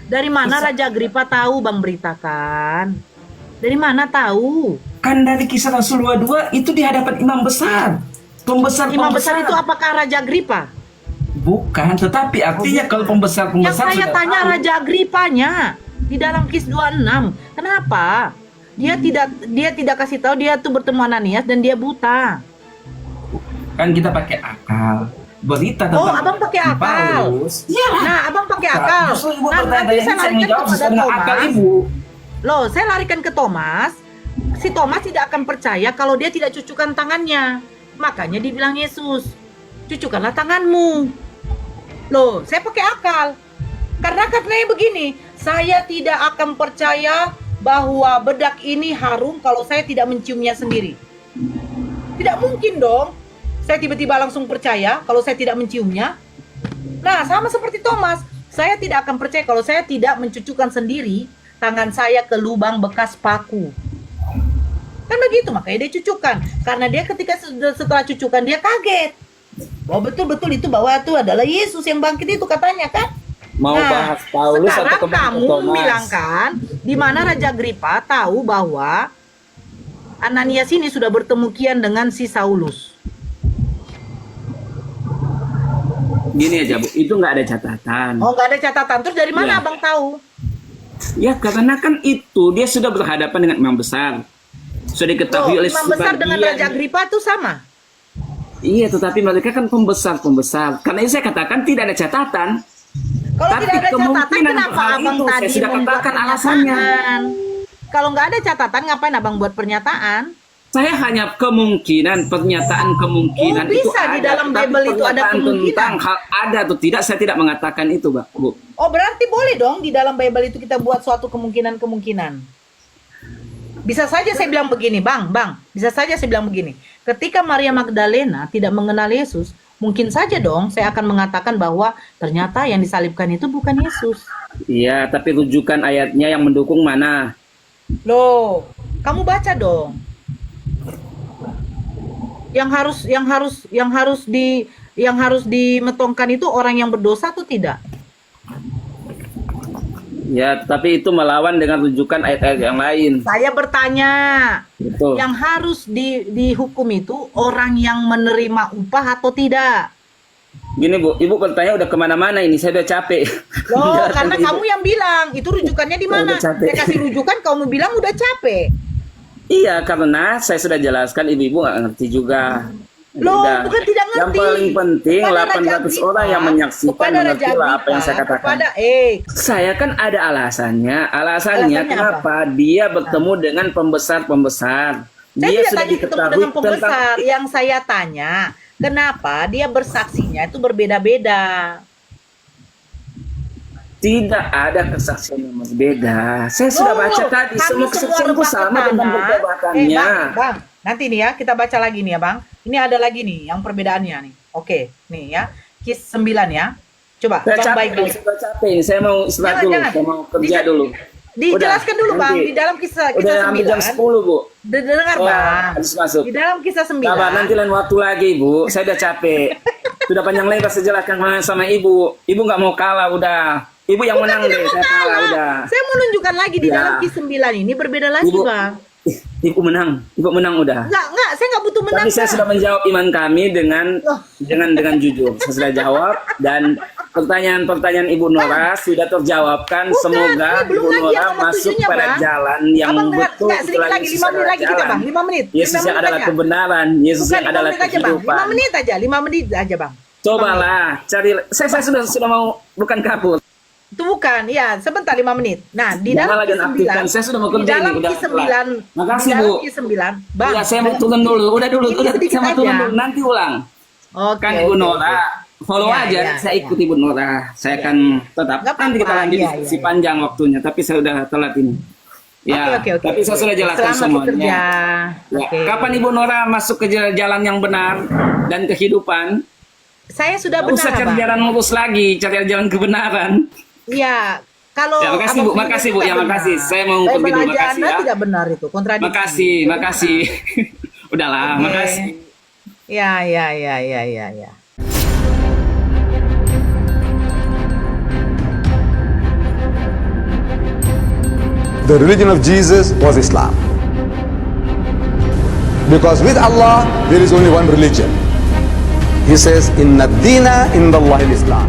dari mana Raja Agripa tahu Bang beritakan? Dari mana tahu?
Kan dari Kisah Rasul 22 itu di hadapan imam besar.
Imam besar itu apakah Raja Agripa?
Bukan, tetapi artinya kalau pembesar-pembesar
Yang saya
sudah
tanya
tahu.
Raja Agripanya di dalam Kis 26. Kenapa? Dia tidak kasih tahu dia tuh bertemu Ananias dan dia buta.
Kan kita pakai akal. Berita tentang
Abang pakai akal.
Paulus. Iya.
Nah, abang pakai akal.
Justru Ibu
Nah,
bertanya,
nanti
ini
saya
saya
larikan
menjawab
kepada
sesuai dengan akal
Thomas.
Ibu.
Loh, saya larikan ke Thomas. Si Thomas tidak akan percaya kalau dia tidak cucukan tangannya. Makanya dibilang Yesus, cucukkanlah tanganmu. Loh, saya pakai akal. Karena katanya begini, saya tidak akan percaya bahwa bedak ini harum kalau saya tidak menciumnya sendiri. Tidak mungkin dong. Saya tiba-tiba langsung percaya kalau saya tidak menciumnya. Nah, sama seperti Thomas. Saya tidak akan percaya kalau saya tidak mencucukkan sendiri tangan saya ke lubang bekas paku. Kan begitu, makanya dia cucukkan. Karena dia ketika setelah cucukan dia kaget. Oh betul-betul itu bahwa itu adalah Yesus yang bangkit itu katanya kan.
Mau bahas Paulus atau
sekarang
kembali ke
kamu
Thomas?
bilangkan di mana Raja Agripa tahu bahwa Ananias ini sudah bertemu kian dengan si Saulus.
Gini aja Bu, itu nggak ada catatan.
Oh, nggak ada catatan. Terus dari mana
Iya.
abang tahu?
Ya karena kan itu dia sudah berhadapan dengan imam besar. Sudah diketahui oleh
Imam besar dengan
sebagian.
Raja Agripa itu sama.
Iya, tetapi mereka kan pembesar. Karena itu saya katakan tidak ada catatan.
Kalau
Tapi
tidak ada catatan,
kemungkinan
kenapa
hal
abang
itu, saya
tadi
sudah
membuat
katakan alasannya.
pernyataan? Kalau nggak ada catatan, ngapain abang buat pernyataan?
Saya hanya pernyataan kemungkinan
Oh, bisa
itu ada.
di dalam
Tetapi
Bible itu ada
pernyataan
kemungkinan.
tentang hal ada atau tidak, saya tidak mengatakan itu, Bu.
Oh, berarti boleh dong di dalam Bible itu kita buat suatu kemungkinan-kemungkinan. Bisa saja saya bilang begini, Bang. Bisa saja saya bilang begini. Ketika Maria Magdalena tidak mengenal Yesus, mungkin saja dong saya akan mengatakan bahwa ternyata yang disalibkan itu bukan Yesus.
Iya, tapi rujukan ayatnya yang mendukung mana?
Loh, kamu baca dong. Yang harus dimetongkan itu orang yang berdosa atau tidak?
Ya, tapi itu melawan dengan rujukan ayat-ayat yang lain.
Saya bertanya,
Betul.
yang harus dihukum itu orang yang menerima upah atau tidak?
Gini Bu, Ibu bertanya udah kemana-mana ini, saya udah capek.
Loh,
Menjelaskan
karena
ke Ibu.
kamu yang bilang, itu rujukannya di mana?
Udah capek.
Saya kasih rujukan, kamu bilang udah capek.
Iya, karena saya sudah jelaskan, ibu-ibu nggak ngerti juga.
Loh,
Udah.
bukan tidak ngerti.
Yang paling penting
Kepada Raja
800
Agripa,
orang yang menyaksikan
kepada Raja
mengerti lah apa yang
Agripa,
saya katakan. Saya kan ada alasannya. Alasannya
Alasannya
kenapa dia bertemu dengan pembesar-pembesar.
Saya
Dia
tidak
sudah
tanya ketemu
diketahui
dengan pembesar.
tentang
Yang saya tanya, kenapa dia bersaksinya itu berbeda-beda?
tidak ada kesaksian yang berbeda. Saya sudah baca tadi,
kami
semua kesaksian itu
rebah
sama
ke
tentang
tanah.
perdebatannya.
Bang, nanti nih ya, kita baca lagi nih ya Bang. Ini ada lagi nih, yang perbedaannya nih. Oke, nih ya, Kis 9 ya. Coba,
Saya
Bang
capek,
baik-baik.
saya capek. Saya mau istirahat dulu, saya mau kerja dulu.
Dijelaskan dulu Bang,
nanti.
di dalam kisah
Udah hampir jam
9.
10, Bu.
Dengar
Oh,
Bang.
harus masuk.
Di dalam kisah 9.
Sabar, nanti lain waktu lagi, Bu. Saya udah capek. Sudah panjang lebar saya jelaskan sama Ibu. Ibu nggak mau kalah, udah. Ibu yang
Bukan
menang
tidak
deh,
mau
saya kalah,
kalah.
udah.
Saya mau nunjukkan lagi di
Ya.
dalam Kis 9 ini berbeda lagi
Ibu,
Bang.
Ibu menang, udah.
Enggak, saya nggak butuh menang.
Tapi saya
Bang.
sudah menjawab iman kami dengan
Loh.
jujur. Saya sudah jawab dan pertanyaan Ibu Nora sudah terjawabkan.
Bukan,
Semoga
ini belum
Ibu
lagi
Nora
yang nomor
masuk
7-nya,
pada
Bang.
jalan yang
Abang dengar,
betul.
enggak, sedikit
itulah
lagi,
Yesus
5 menit
adalah
lagi kita
jalan.
Bang, 5 menit.
Yesus
5
yang
menit
adalah
aja.
kebenaran, Yesus
Bukan,
yang
5
adalah
menit aja Bang,
kehidupan.
5 menit aja Bang.
Cobalah cari. Saya sudah mau bukan kabur.
Itu bukan, ya sebentar 5 menit. Nah, di
Jangan
dalam
lagi aktifkan.
Q9,
Saya sudah mau
di
kerja
dalam
ini, udah
Q9,
telat. Makasih,
di dalam
Bu.
Q9, Bang.
Ya, saya mau turun dulu. Udah dulu,
Ini
udah
sedikit
saya mau turun
aja.
dulu. Nanti ulang.
Oke.
Kan Ibu
oke,
Nora, follow
Ya,
aja.
ya,
saya
ya.
ikuti Ibu Nora. Saya akan tetap.
Nggak
Nanti kita
apa-apa.
lanjut
Ya,
diskusi
ya.
panjang waktunya. Tapi saya udah telat ini. Ya,
Oke.
tapi saya sudah jelaskan
Selamat
semuanya.
bekerja.
Ya.
Oke.
Kapan Ibu Nora masuk ke jalan yang benar dan kehidupan?
Saya sudah
Nggak usah
benar,
cari
Bang.
jalan lurus lagi, cari jalan kebenaran.
Iya, kalau
Ya, makasih, Bu.
Abang
Makasih, Bu.
tidak
Ya,
benar.
makasih. Saya mau pergi dulu.
Belajar
Makasih,
Anda
ya.
tidak benar itu, kontradiksi.
Makasih. Udahlah,
Oke.
makasih.
Ya.
The religion of Jesus was Islam. Because with Allah, there is only one religion. He says, Inna dina inda Allah Islam.